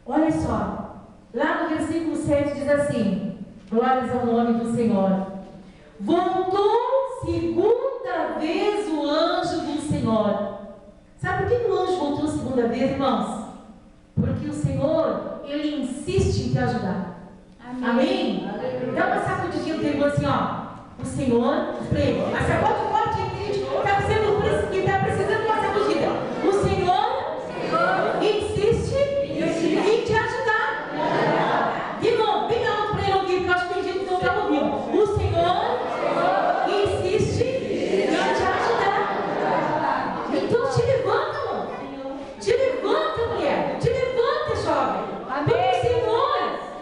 Olha só. Lá no versículo 7 diz assim: glórias ao nome do Senhor. Voltou segunda vez o anjo do Senhor. Sabe por que o anjo voltou segunda vez, irmãos? Porque o Senhor, Ele insiste em te ajudar. Amém? Dá uma sacudidinha no teu irmão assim, ó. O Senhor, mas sacode forte, gente. Está precisando de uma sacudida. O Senhor insiste em te ajudar. De novo, bem alto para ele ouvir, porque eu acho que tem gente que não está ouvindo. O Senhor insiste em te ajudar. Então te levanta, amor. Te levanta, mulher. Te levanta, jovem. Porque o Senhor,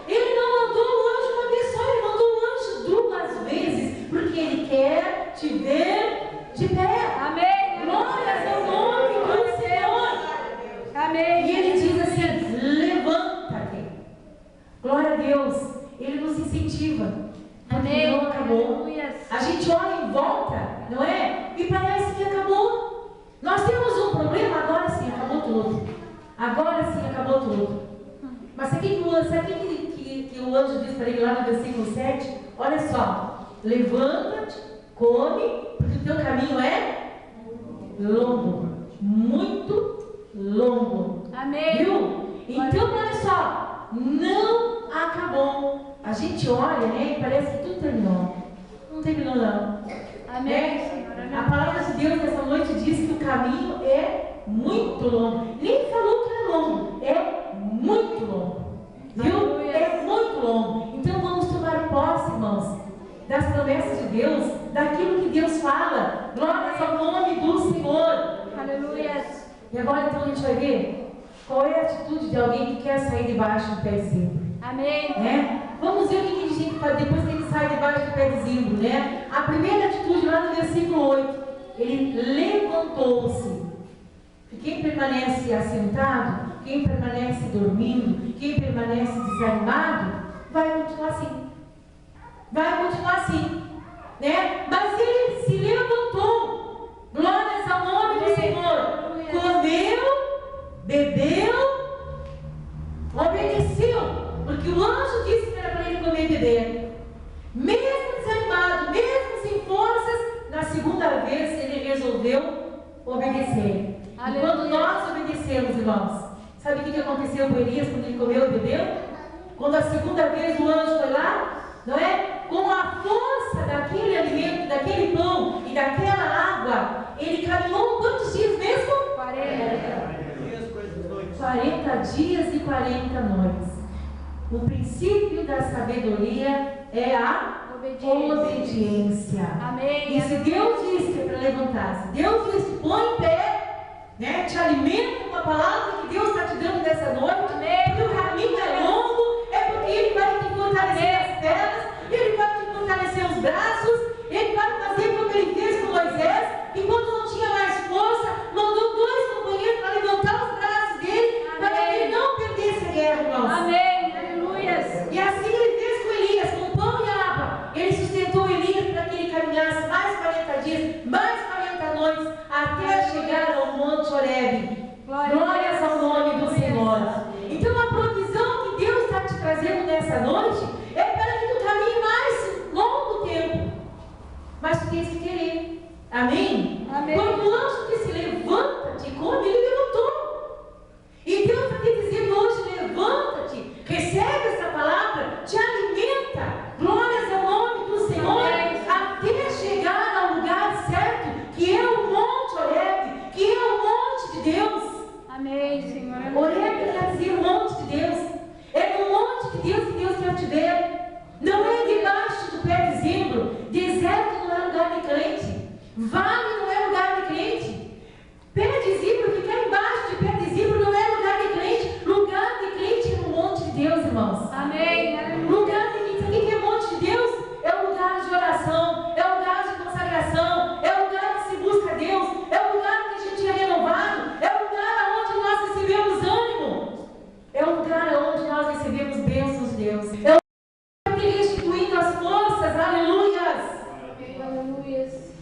Ele não mandou o anjo uma vez só, Ele mandou o anjo 2 vezes, porque Ele quer te ver de pé. Amém. Glórias ao nome do Senhor. Amém. E Ele diz assim: levanta-te. Glória a Deus. Ele nos incentiva. Amém. Não acabou. Aleluia. A gente olha em volta, não é? E parece que acabou. Nós temos um problema, agora sim acabou tudo. Agora sim acabou tudo. Mas sabe o que o anjo diz para ele lá no versículo 7? Olha só. Levanta-te, come, porque o teu caminho é longo. Muito longo. Amém. Viu? Então, olha só. Não acabou. A gente olha, né? E parece que tudo terminou. Não terminou, não. Amém, Senhor. A palavra de Deus nessa noite diz que o caminho é muito longo. Nem falou que é longo. É muito longo. Viu? Aleluia. É muito longo. Então vamos tomar posse, irmãos, das promessas de Deus, daquilo que Deus fala. Glórias ao nome do Senhor. Aleluia. E agora então a gente vai ver qual é a atitude de alguém que quer sair debaixo do pé de zimbro. Amém. Né? Vamos ver o que a gente tem que fazer depois que ele sai debaixo do pé de zimbro, né? A primeira atitude lá no versículo 8, ele levantou-se. Quem permanece assentado, quem permanece dormindo, quem permanece desanimado, vai continuar assim. Vai continuar assim, né? Mas ele se levantou. Glórias ao nome do Senhor. Comeu, bebeu. Obedeceu, porque o anjo disse que era para ele comer e beber. Mesmo desanimado, mesmo sem forças, na segunda vez ele resolveu obedecer. E quando nós obedecemos, irmãos, sabe o que aconteceu com Elias quando ele comeu e bebeu? Quando a segunda vez o anjo foi lá, não é? Com a força daquele alimento, daquele pão e daquela água, ele caminhou quantos dias mesmo? 40 dias e 40 noites. O princípio da sabedoria é a obediência. Amém. E se Deus disse que é para levantar, se Deus disse põe em pé, né, te alimenta com a palavra que Deus está te dando nessa noite, porque o caminho é longo, é porque Ele vai te fortalecer as pernas, Ele vai te fortalecer os braços, Ele vai fazer como Ele fez com Moisés, e quando não tinha mais força, mandou 2 companheiros para levantar os braços dele, para que ele não perdesse a guerra, irmãos. Amém. Aleluias. E assim Ele fez com Elias, com o pão e a água. Ele sustentou Elias para que ele caminhasse mais 40 dias, mais 40 noites, até chegar ao Monte Horebe. Glórias ao nome do Senhor. Então a provisão que Deus está te trazendo nessa noite é para que tu caminhe mais longo tempo. Mas tu tens que querer. Amém? Amém. Quando o anjo disse levanta-te, come, ele levantou. E Deus está te dizendo hoje, levanta-te, recebe essa palavra, te alimenta. Glórias ao nome do Senhor, até chegar ao lugar certo, que é o Monte Horebe, que é o monte de Deus. Amém, Senhor. Horebe quer dizer monte de Deus. É no monte de Deus que Deus quer te ver. Não é debaixo do pé de zimbro. Deserto não é lugar de crente. Vale não é lugar de crente. Pé de zimbro, ficar embaixo de pé de zimbro não é lugar de crente. Lugar de crente é no monte de Deus, irmãos. Amém. Lugar de crente. Sabe o que é monte de Deus? É o lugar de oração, é o lugar de consagração, é o lugar que se busca Deus, é o lugar que a gente é renovado, é o lugar onde nós recebemos ânimo, é o lugar onde nós recebemos bênçãos de Deus. É o lugar que restituindo as forças, aleluias.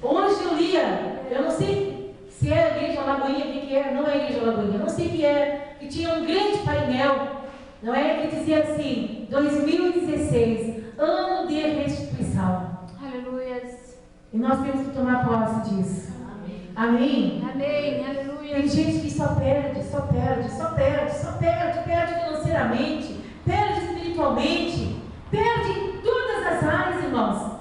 Hoje eu lia, eu não sei se é a Igreja Lagoinha, o que é, não é a Igreja Lagoinha, não sei o que é, que tinha um grande painel, não é? Que dizia assim, 2016, ano de restituição. Aleluias. E nós temos que tomar posse disso. Amém? Amém. Aleluia. Tem gente que só perde financeiramente, perde espiritualmente, perde em todas as áreas, irmãos.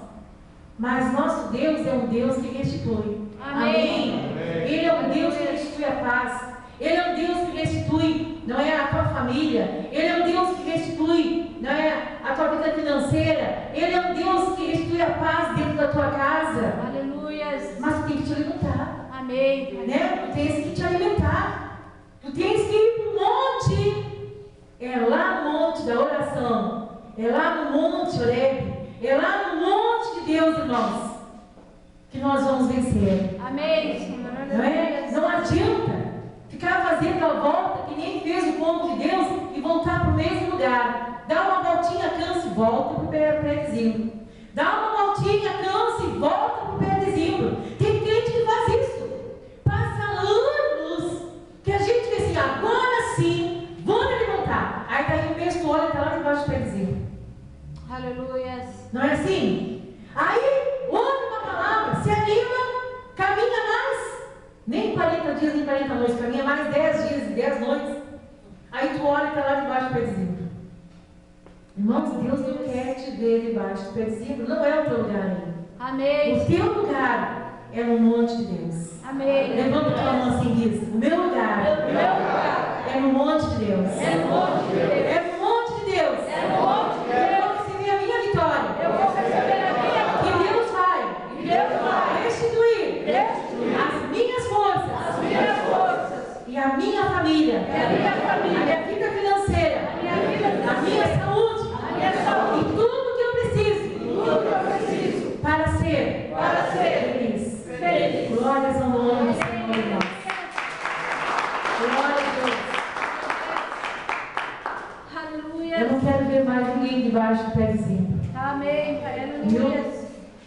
Mas nosso Deus é um Deus que restitui. Amém. Ele é um Deus que restitui a paz. Ele é um Deus que restitui, não é, a tua família. Ele é um Deus que restitui, não é, a tua vida financeira. Ele é um Deus que restitui a paz dentro da tua casa. Aleluias. Mas tu tem que te alimentar. Amém. Né? Tu tens que te alimentar. Tu tens que ir para o monte. É lá no monte da oração. É lá no monte Horebe. É lá no monte de Deus, irmãos, que nós vamos vencer. Amém, Senhor. Não é? Não adianta ficar fazendo a volta que nem fez o povo de Deus e voltar para o mesmo lugar. Dá uma voltinha, cansa e volta para o pé de zimbro. Dá uma voltinha, cansa e volta para o pé de zimbro. Tem crente que faz isso. Passa anos que a gente vê assim, agora sim, vou me levantar. Aí está aí o mês, tu olha e está lá debaixo do pé de zimbro. Aleluia. Não é assim? Aí, ouve uma palavra, se anima, caminha mais. Nem 40 dias, nem 40 noites, caminha mais 10 dias e 10 noites. Aí tu olha e está lá debaixo do pé de zimbro. Irmãos, Deus não quer te ver debaixo do pé de zimbro, não é o teu lugar ainda. Amém. O teu lugar é no monte de Deus. Amém. Levanta a tua mão assim e diz: o meu lugar é no monte de Deus. É no monte de Deus. É no monte de Deus. É no monte de Deus. Eu vou receber a minha vitória. Eu vou receber a minha vitória. Que Deus vai. E Deus vai restituir as minhas forças. E a minha família. A minha vida financeira. A minha saúde. E tudo que eu preciso. Para ser feliz. Glórias ao nome do Senhor, irmãos. Glória a Deus. Aleluia. Eu não quero ver mais ninguém debaixo do pé de zimbro. Amém, Pai. Aleluia.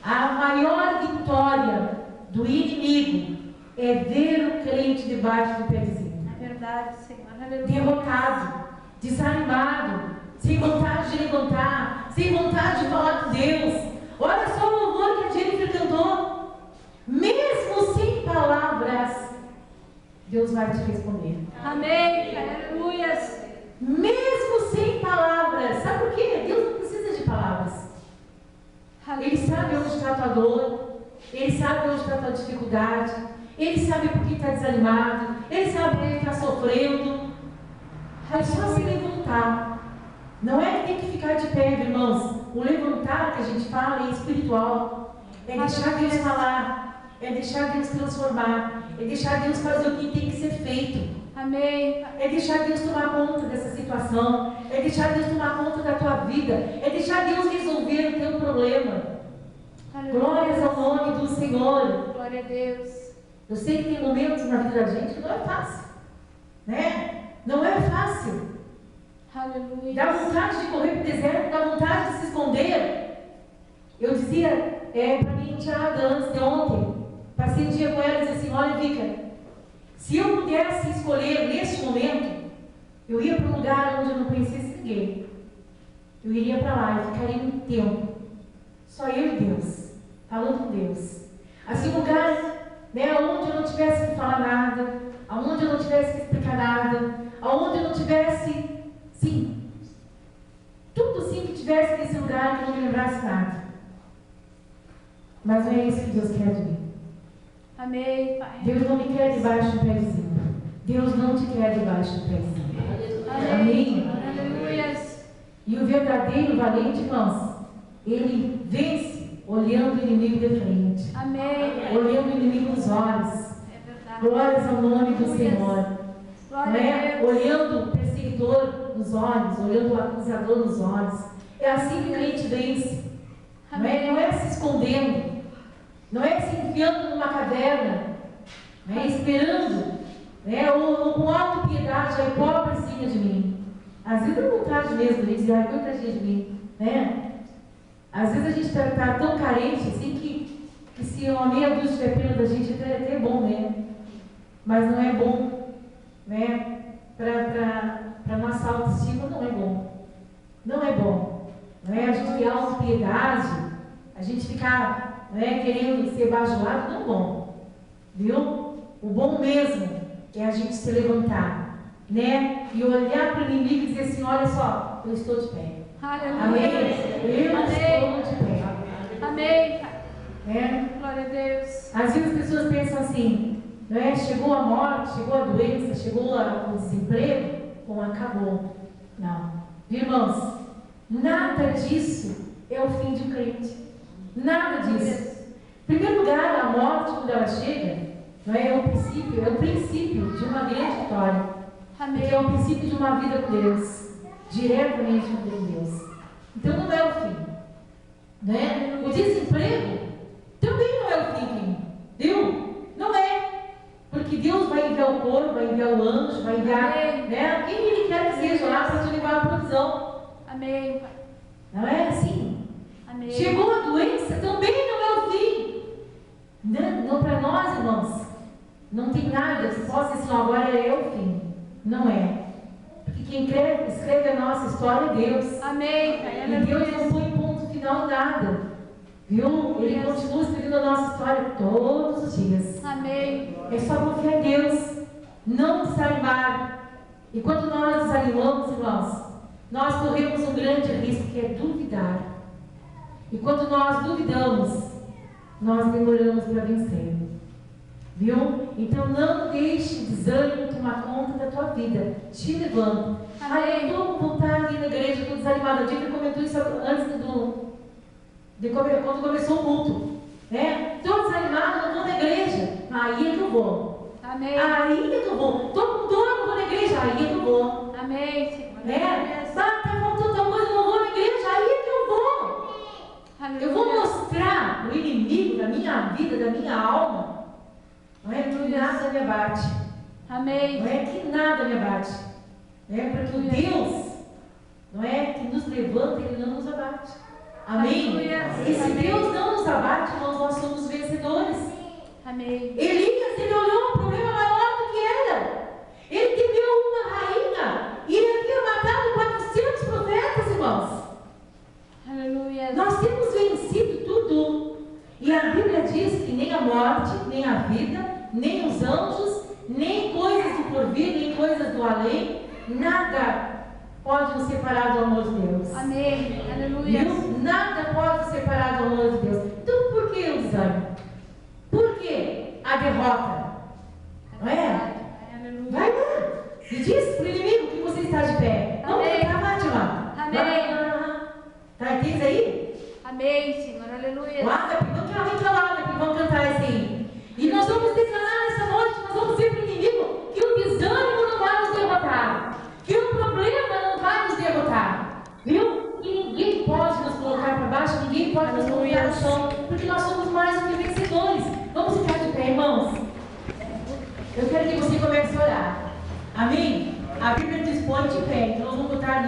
A maior vitória do inimigo é ver o crente debaixo do pé de zimbro. É verdade, Senhor. Aleluia. Derrotado. desanimado, sem vontade de levantar, sem vontade de falar com Deus. Olha só o louvor que a Jennifer cantou. Mesmo sem palavras, Deus vai te responder. Amém. Aleluias. Mesmo sem palavras. Sabe por quê? Deus não precisa de palavras. Ele sabe onde está a tua dor. Ele sabe onde está a tua dificuldade. Ele sabe por que está desanimado. Ele sabe por que está sofrendo. É só se levantar. Não é que tem que ficar de pé, irmãos. O levantar que a gente fala é espiritual. É deixar Deus falar. É deixar Deus transformar. É deixar Deus fazer o que tem que ser feito. Amém. É deixar Deus tomar conta dessa situação. É deixar Deus tomar conta da tua vida. É deixar Deus resolver o teu problema. Aleluia. Glórias ao nome do Senhor. Glória a Deus. Eu sei que tem momentos na vida da gente que não é fácil, né? Não é fácil. Aleluia. Dá vontade de correr para o deserto, dá vontade de se esconder. Eu dizia para minha enteada antes de ontem, passei um dia com ela e disse assim: olha, Vika, se eu pudesse escolher neste momento, eu ia para um lugar onde eu não conhecesse ninguém. Eu iria para lá e ficaria um tempo, só eu e Deus, falando com Deus. Assim, um lugar, né, onde eu não tivesse que falar nada, onde eu não tivesse que explicar nada, onde eu não tivesse, sim, tudo assim que tivesse nesse lugar que eu não me lembrasse nada. Mas não é isso que Deus quer de mim. Amém, Pai. Deus não me quer debaixo do pezinho. Deus não te quer debaixo do pezinho. Amém. Aleluia. E o verdadeiro valente, irmãos, ele vence olhando o inimigo de frente. Amém. Olhando o inimigo nos olhos. É verdade. Glórias ao nome do Senhor. Glória Não a é? Deus. Olhando o perseguidor nos olhos, olhando o acusador nos olhos. É assim que o crente vence. Não é se escondendo. Não é se enfiando numa caverna, né, esperando, né, ou com autopiedade, ai, pobrezinha de mim. Às vezes dá vontade mesmo, a gente diz, ai, coitadinha de mim, né? Às vezes a gente está tão carente, assim, que se uma meia dúzia tiver pena da gente, até é bom, né? Mas não é bom, né? Para nossa autoestima não é bom. Não é bom. Não é? A gente ter autopiedade, a gente ficar... querendo ser bajulado, não é bom, viu? O bom mesmo é a gente se levantar, né? E olhar para o inimigo e dizer assim: olha só, eu estou de pé. Aleluia. Amém? Eu Amém. estou de pé. Amém, Pai. É? Glória a Deus. Às vezes as pessoas pensam assim, não é? Chegou a morte, chegou a doença, chegou o desemprego, bom, acabou. Não. Viu, irmãos? Nada disso é o fim de um crente. Nada disso. Em primeiro lugar, a morte, quando ela chega, não é o princípio de uma grande vitória. Amém. Porque é o princípio de uma vida com Deus, diretamente com Deus. Então não é o fim. Né? O desemprego também não é o fim, viu? Não é. Porque Deus vai enviar o corpo, vai enviar o anjo, vai enviar, né, quem Ele quer que seja lá para te levar a provisão. Amém, Pai. Não é assim? Amém. Chegou a doença, também não é o fim. Não para nós, irmãos, não tem nada que possa dizer assim, agora é o fim. Não é. Porque quem escreve a nossa história é Deus. Amém, Pai. E Deus não põe ponto final em nada. Viu? Ele continua escrevendo a nossa história todos os dias. Amém. É só confiar em Deus. Não desanimar. E quando nós desanimamos, irmãos, nós corremos um grande risco, que é duvidar. E quando nós duvidamos, nós demoramos para vencer. Viu? Então não deixe o desânimo tomar conta da tua vida. Te levanta. Eu estou com vontade de ir na igreja, estou desanimada. A Dica comentou isso antes quando começou o culto. Né? Estou desanimada, não vou na igreja. Aí é que eu vou. Amém. Aí é que eu vou. Estou com dor, não vou na igreja. Aí é que eu vou. Amém, Senhor. Né? Está faltando tal coisa, não vou na igreja. Aí é que eu vou. Aleluia. Eu vou mostrar o inimigo da minha vida, da minha alma. Não é que nada me abate. Amém. Não é que nada me abate. Porque o Deus, não é, que nos levanta, Ele não nos abate. Amém? Aleluia. E se Amém. Deus não nos abate, nós somos vencedores. Amém. Elias, ele olhou um problema maior do que era. Ele temeu uma rainha. E ele havia matado Amém. Aleluia. Viu? Nada pode separar do amor de Deus. Então por que o desânimo? Por que a derrota? Não é? Vai lá. E diz para o inimigo que você está de pé. Não cantar, Fátima. Amém. Tá, diz aí? Amém, Senhor. Aleluia. O ágape, vamos cantar o ágape, vamos cantar esse aí. E nós vamos declarar nessa noite, nós vamos dizer para o inimigo que o desânimo não vai nos derrotar. Que o problema não vai nos derrotar. Viu? E ninguém pode nos colocar para baixo, ninguém pode nos colocar no chão, porque nós somos mais do que vencedores. Vamos ficar de pé, irmãos. Eu quero que você comece a orar. Amém? A Bíblia diz, põe de pé. Então nós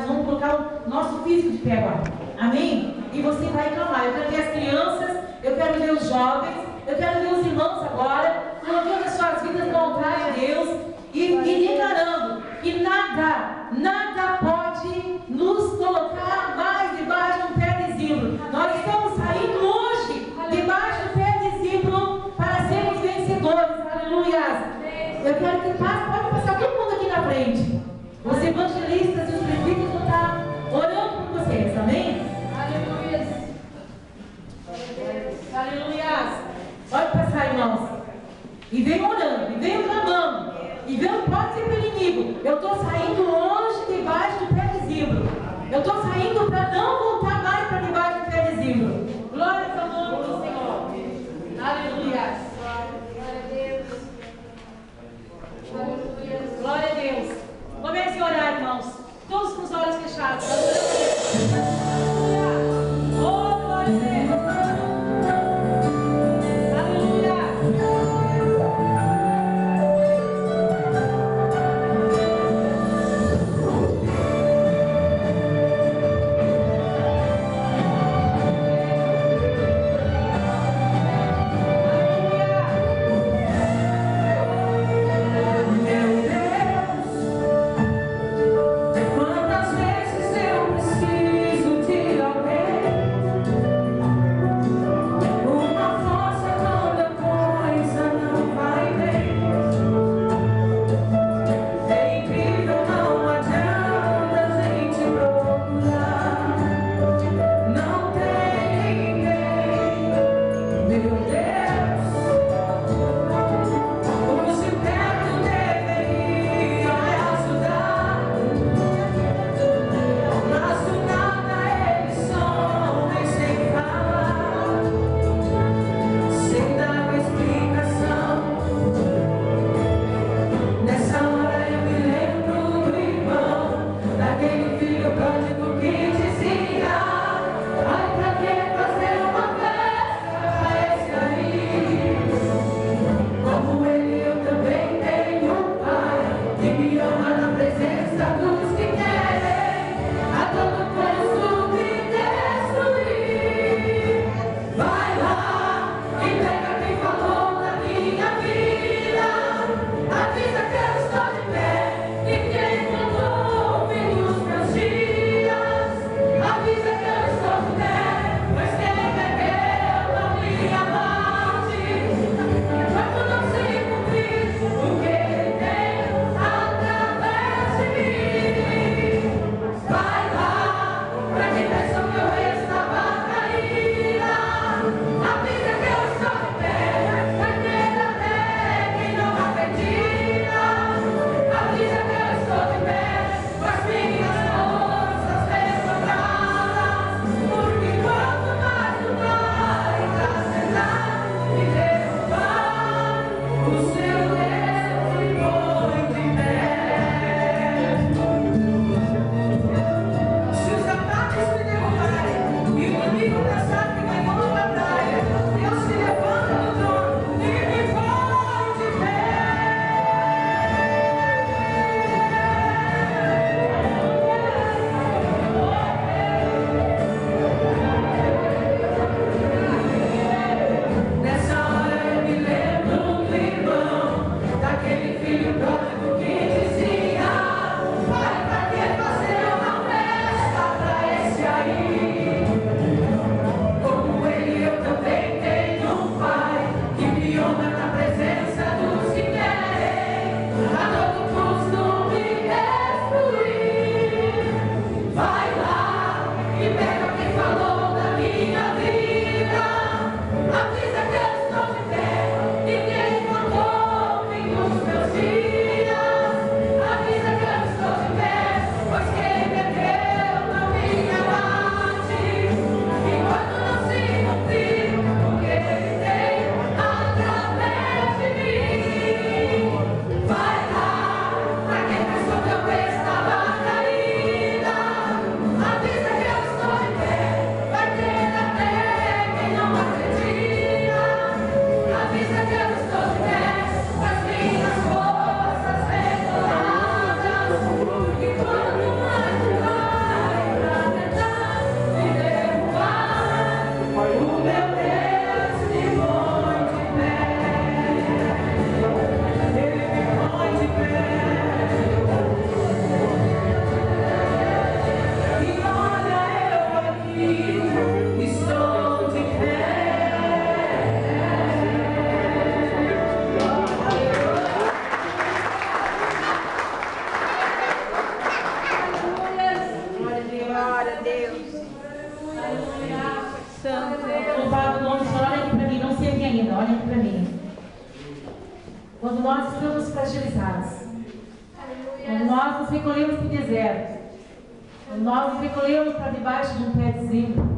vamos colocar o nosso físico de pé agora. Amém? E você vai clamar. Eu quero ver as crianças, eu quero ver os jovens, eu quero ver os irmãos agora, colocando as suas vidas no altar de Deus e declarando que nada pode nos colocar mais debaixo do pé de zimbro. Nós estamos saindo hoje debaixo do pé de zimbro para sermos vencedores. Aleluia! Eu quero que pode passar todo mundo aqui na frente. Os evangelistas e os presbíteros vão estar orando por vocês, amém? Aleluia. Aleluia! Pode passar, irmãos. E venham orando, e venham clamando, e venham, pode ser para o inimigo. Eu estou saindo hoje debaixo do pé de zimbro. Eu estou saindo para não voltar mais para debaixo do pé de zimbro. Glória ao nome do Senhor. Aleluia. Glória a Deus. Comece a orar, irmãos. Todos com os olhos fechados. Oh, glória a Deus. Quantas vezes eu preciso de Louvado o nome do Senhor. Olha aqui para mim, não sei ainda, olha aqui para mim. Quando nós estamos fragilizados, quando nós nos recolhemos para o deserto, quando nós nos recolhemos para debaixo de um pé de zimbro,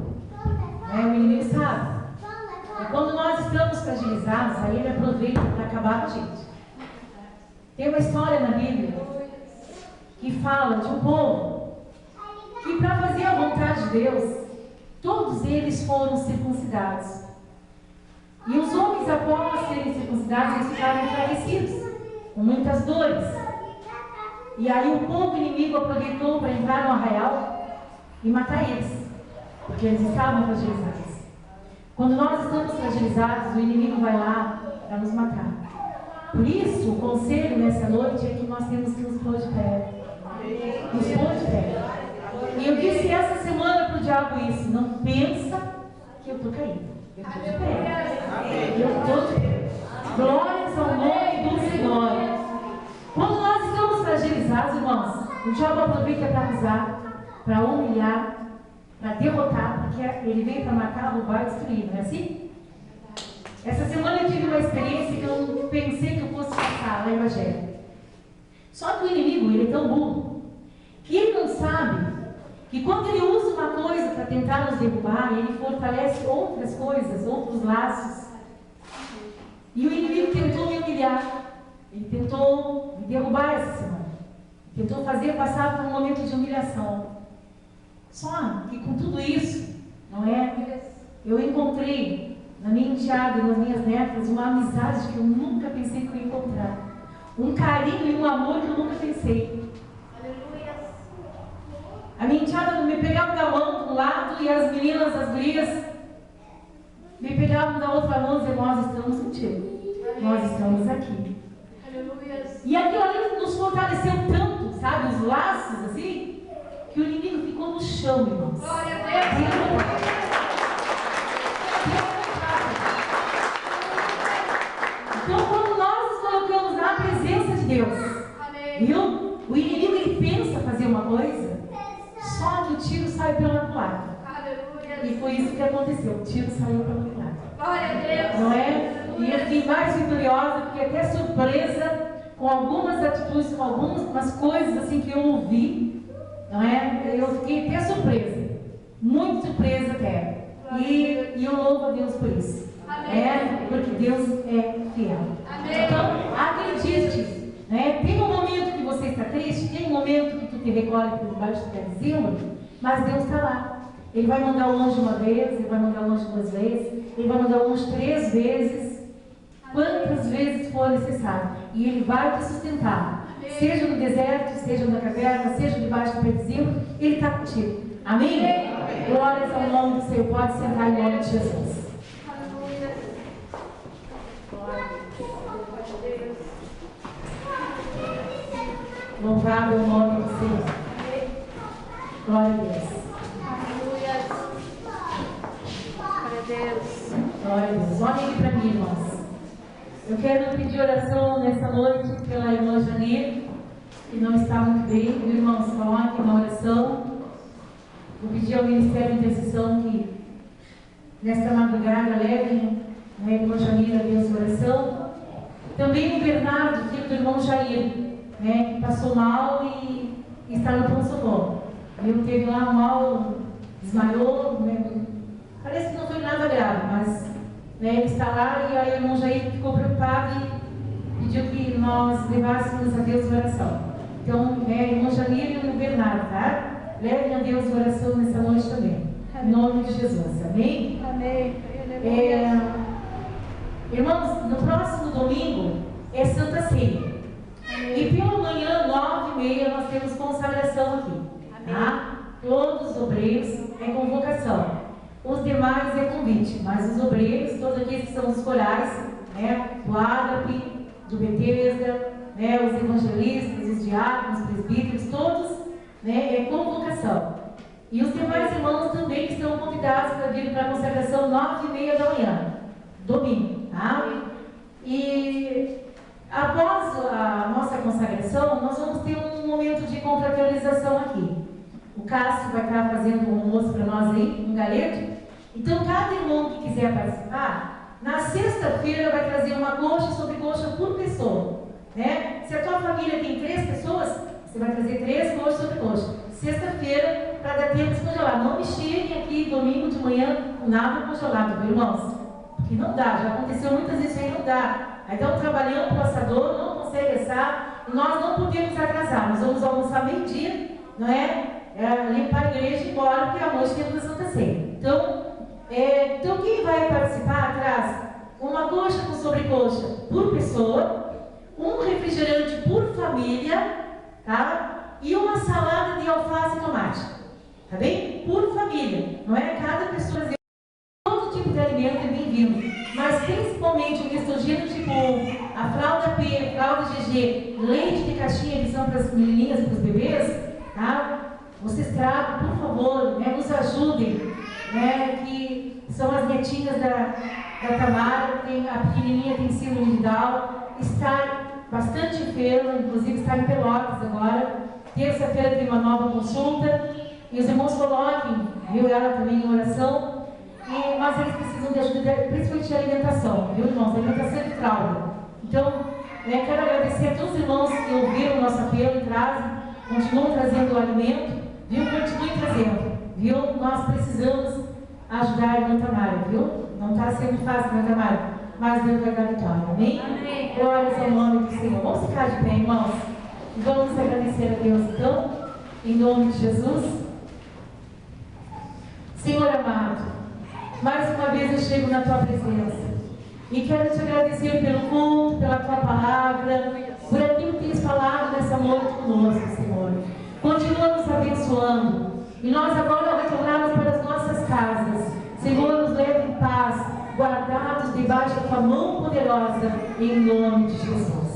o inimigo sabe. E quando nós estamos fragilizados, aí ele aproveita para acabar com a gente. Tem uma história na Bíblia que fala de um povo que, para fazer a vontade de Deus, todos eles foram circuncidados. E os homens, após serem circuncidados, eles ficaram enfraquecidos, com muitas dores. E aí o povo inimigo aproveitou para entrar no arraial e matar eles, porque eles estavam fragilizados. Quando nós estamos fragilizados, o inimigo vai lá para nos matar. Por isso, o conselho nessa noite é que nós temos que nos pôr de pé. Nos pôr de pé. E eu disse essa semana para o diabo isso: não pensa que eu estou caído. Eu estou de pé. Eu estou de pé. Glórias ao nome do Senhor. Quando nós estamos fragilizados, irmãos, o diabo aproveita para acusar, para humilhar, para derrotar, porque ele veio para matar, roubar e destruir, não é assim? Essa semana eu tive uma experiência que eu não pensei que eu fosse passar lá em Evangelho. Só que o inimigo, ele é tão burro, que ele não sabe que quando ele usa uma coisa para tentar nos derrubar, ele fortalece outras coisas, outros laços. E o inimigo tentou me humilhar, ele tentou me derrubar essa semana, tentou fazer passar por um momento de humilhação. Só que com tudo isso, não é? Eu encontrei na minha enteada e nas minhas netas uma amizade que eu nunca pensei que eu ia encontrar. Um carinho e um amor que eu nunca pensei. A minha enteada me pegava da mão de um lado e as meninas, as gurias, me pegavam da outra mão e diziam: nós estamos contigo. Nós estamos aqui. E aquilo ali nos fortaleceu tanto, sabe? Os laços assim, que o inimigo ficou no chão, irmãos. Glória a Deus! Então, quando nós nos colocamos na presença de Deus, viu? O inimigo, ele pensa fazer uma coisa, só que o tiro sai pela culatra. E foi isso que aconteceu, o tiro saiu pela culatra. Glória a Deus! Não é? E eu fiquei mais vitoriosa, fiquei até surpresa com algumas atitudes, com algumas coisas assim que eu ouvi. Não é? Eu fiquei até surpresa, muito surpresa até. E eu louvo a Deus por isso. Amém. Porque Deus é fiel. Amém. Então, acredite, né? Tem um momento que você está triste, tem um momento que tu te recolhe por debaixo do pé de cima, mas Deus está lá. Ele vai mandar o anjo uma vez, ele vai mandar o anjo 2 vezes, ele vai mandar o anjo 3 vezes, quantas vezes for necessário. E ele vai te sustentar. Seja no deserto, seja na caverna, seja debaixo do pé de cima, ele está contigo. Amém? Amém? Glórias ao nome do Senhor. Pode sentar em nome de Jesus. Louvado é o nome do Senhor. Glória a Deus. Glória a Deus. Olhem aqui para mim, irmãos. Eu quero pedir oração nessa noite pela irmã Janine, que não está muito bem. Meus irmãos, coloquem na oração. Vou pedir ao Ministério de Intercessão que nesta madrugada levem a irmã Janine a Deus oração. Também o Bernardo, filho do irmão Jair, né, que passou mal e está no pronto-socorro. Ele teve lá um mal, desmaiou, né, parece que não foi nada grave, mas né, ele está lá e aí o irmão Jair ficou preocupado e pediu que nós levássemos a Deus oração. Então, irmão Jair e o Bernardo, tá? Levem a Deus oração nessa noite também. Amém. Em nome de Jesus, amém? Amém. Irmãos, no próximo domingo é Santa Ceia. E pela manhã, 9h30, nós temos consagração aqui. Tá? Todos os obreiros é convocação. Os demais é convite. Mas os obreiros, todos aqueles que são os corais, né? Do Ágape, do Betesda, né? Os evangelistas, os diáconos, os presbíteros, todos, né? É convocação. E os demais irmãos também que estão convidados para vir para a consagração 9h30 da manhã, domingo, tá? E após a nossa consagração, nós vamos ter um momento de confraternização aqui. O Cássio vai estar fazendo um almoço para nós aí, um galeto. Então, cada irmão que quiser participar, na sexta-feira vai trazer uma coxa sobre coxa por pessoa. Né? Se a tua família tem 3 pessoas, você vai trazer 3 coxas sobre coxa. Sexta-feira, para dar tempo de descongelar. Não me cheguem aqui domingo de manhã com nada congelado, viu, irmãos? Porque não dá, já aconteceu muitas vezes isso aí, não dá. Aí estão trabalhando o assador, não consegue assar, e nós não podemos atrasar. Nós vamos almoçar meio-dia, não é? Limpar a igreja e ir embora, porque à noite temos a Santa Ceia. Então quem vai participar traz uma coxa com sobrecoxa por pessoa, um refrigerante por família, tá? E uma salada de alface e tomate, tá bem? Por família, não é? Cada pessoa, todo tipo de alimento é bem-vindo, mas principalmente o estogeno tipo a fralda P, fralda GG, leite de caixinha que são para as menininhas e para os bebês, tá? Vocês tragam, por favor, né, nos ajudem, né, que são as netinhas da Tamara, a pequenininha tem síndrome de Down, está bastante enferma, inclusive está em Pelotas agora. Terça-feira tem uma nova consulta, e os irmãos coloquem, viu, ela também em oração, mas eles precisam de ajuda, principalmente de alimentação, viu, irmãos? Alimentação de fralda. Então, quero agradecer a todos os irmãos que ouviram o nosso apelo e trazem, continuam trazendo o alimento, viu? Continuem trazendo, viu? Nós precisamos ajudar a irmã Tamara, viu? Não está sendo fácil, irmã Tamara, mas Deus vai dar vitória, amém? Amém. Glórias ao nome do Senhor. Vamos ficar de pé, irmãos? E vamos agradecer a Deus, então, em nome de Jesus. Senhor amado, mais uma vez eu chego na Tua presença e quero Te agradecer pelo culto, pela Tua palavra, por aquilo que tens falado nessa noite conosco, Senhor. Continua nos abençoando e nós agora retornamos para as nossas casas. Senhor, nos leve em paz, guardados debaixo da Tua mão poderosa, em nome de Jesus.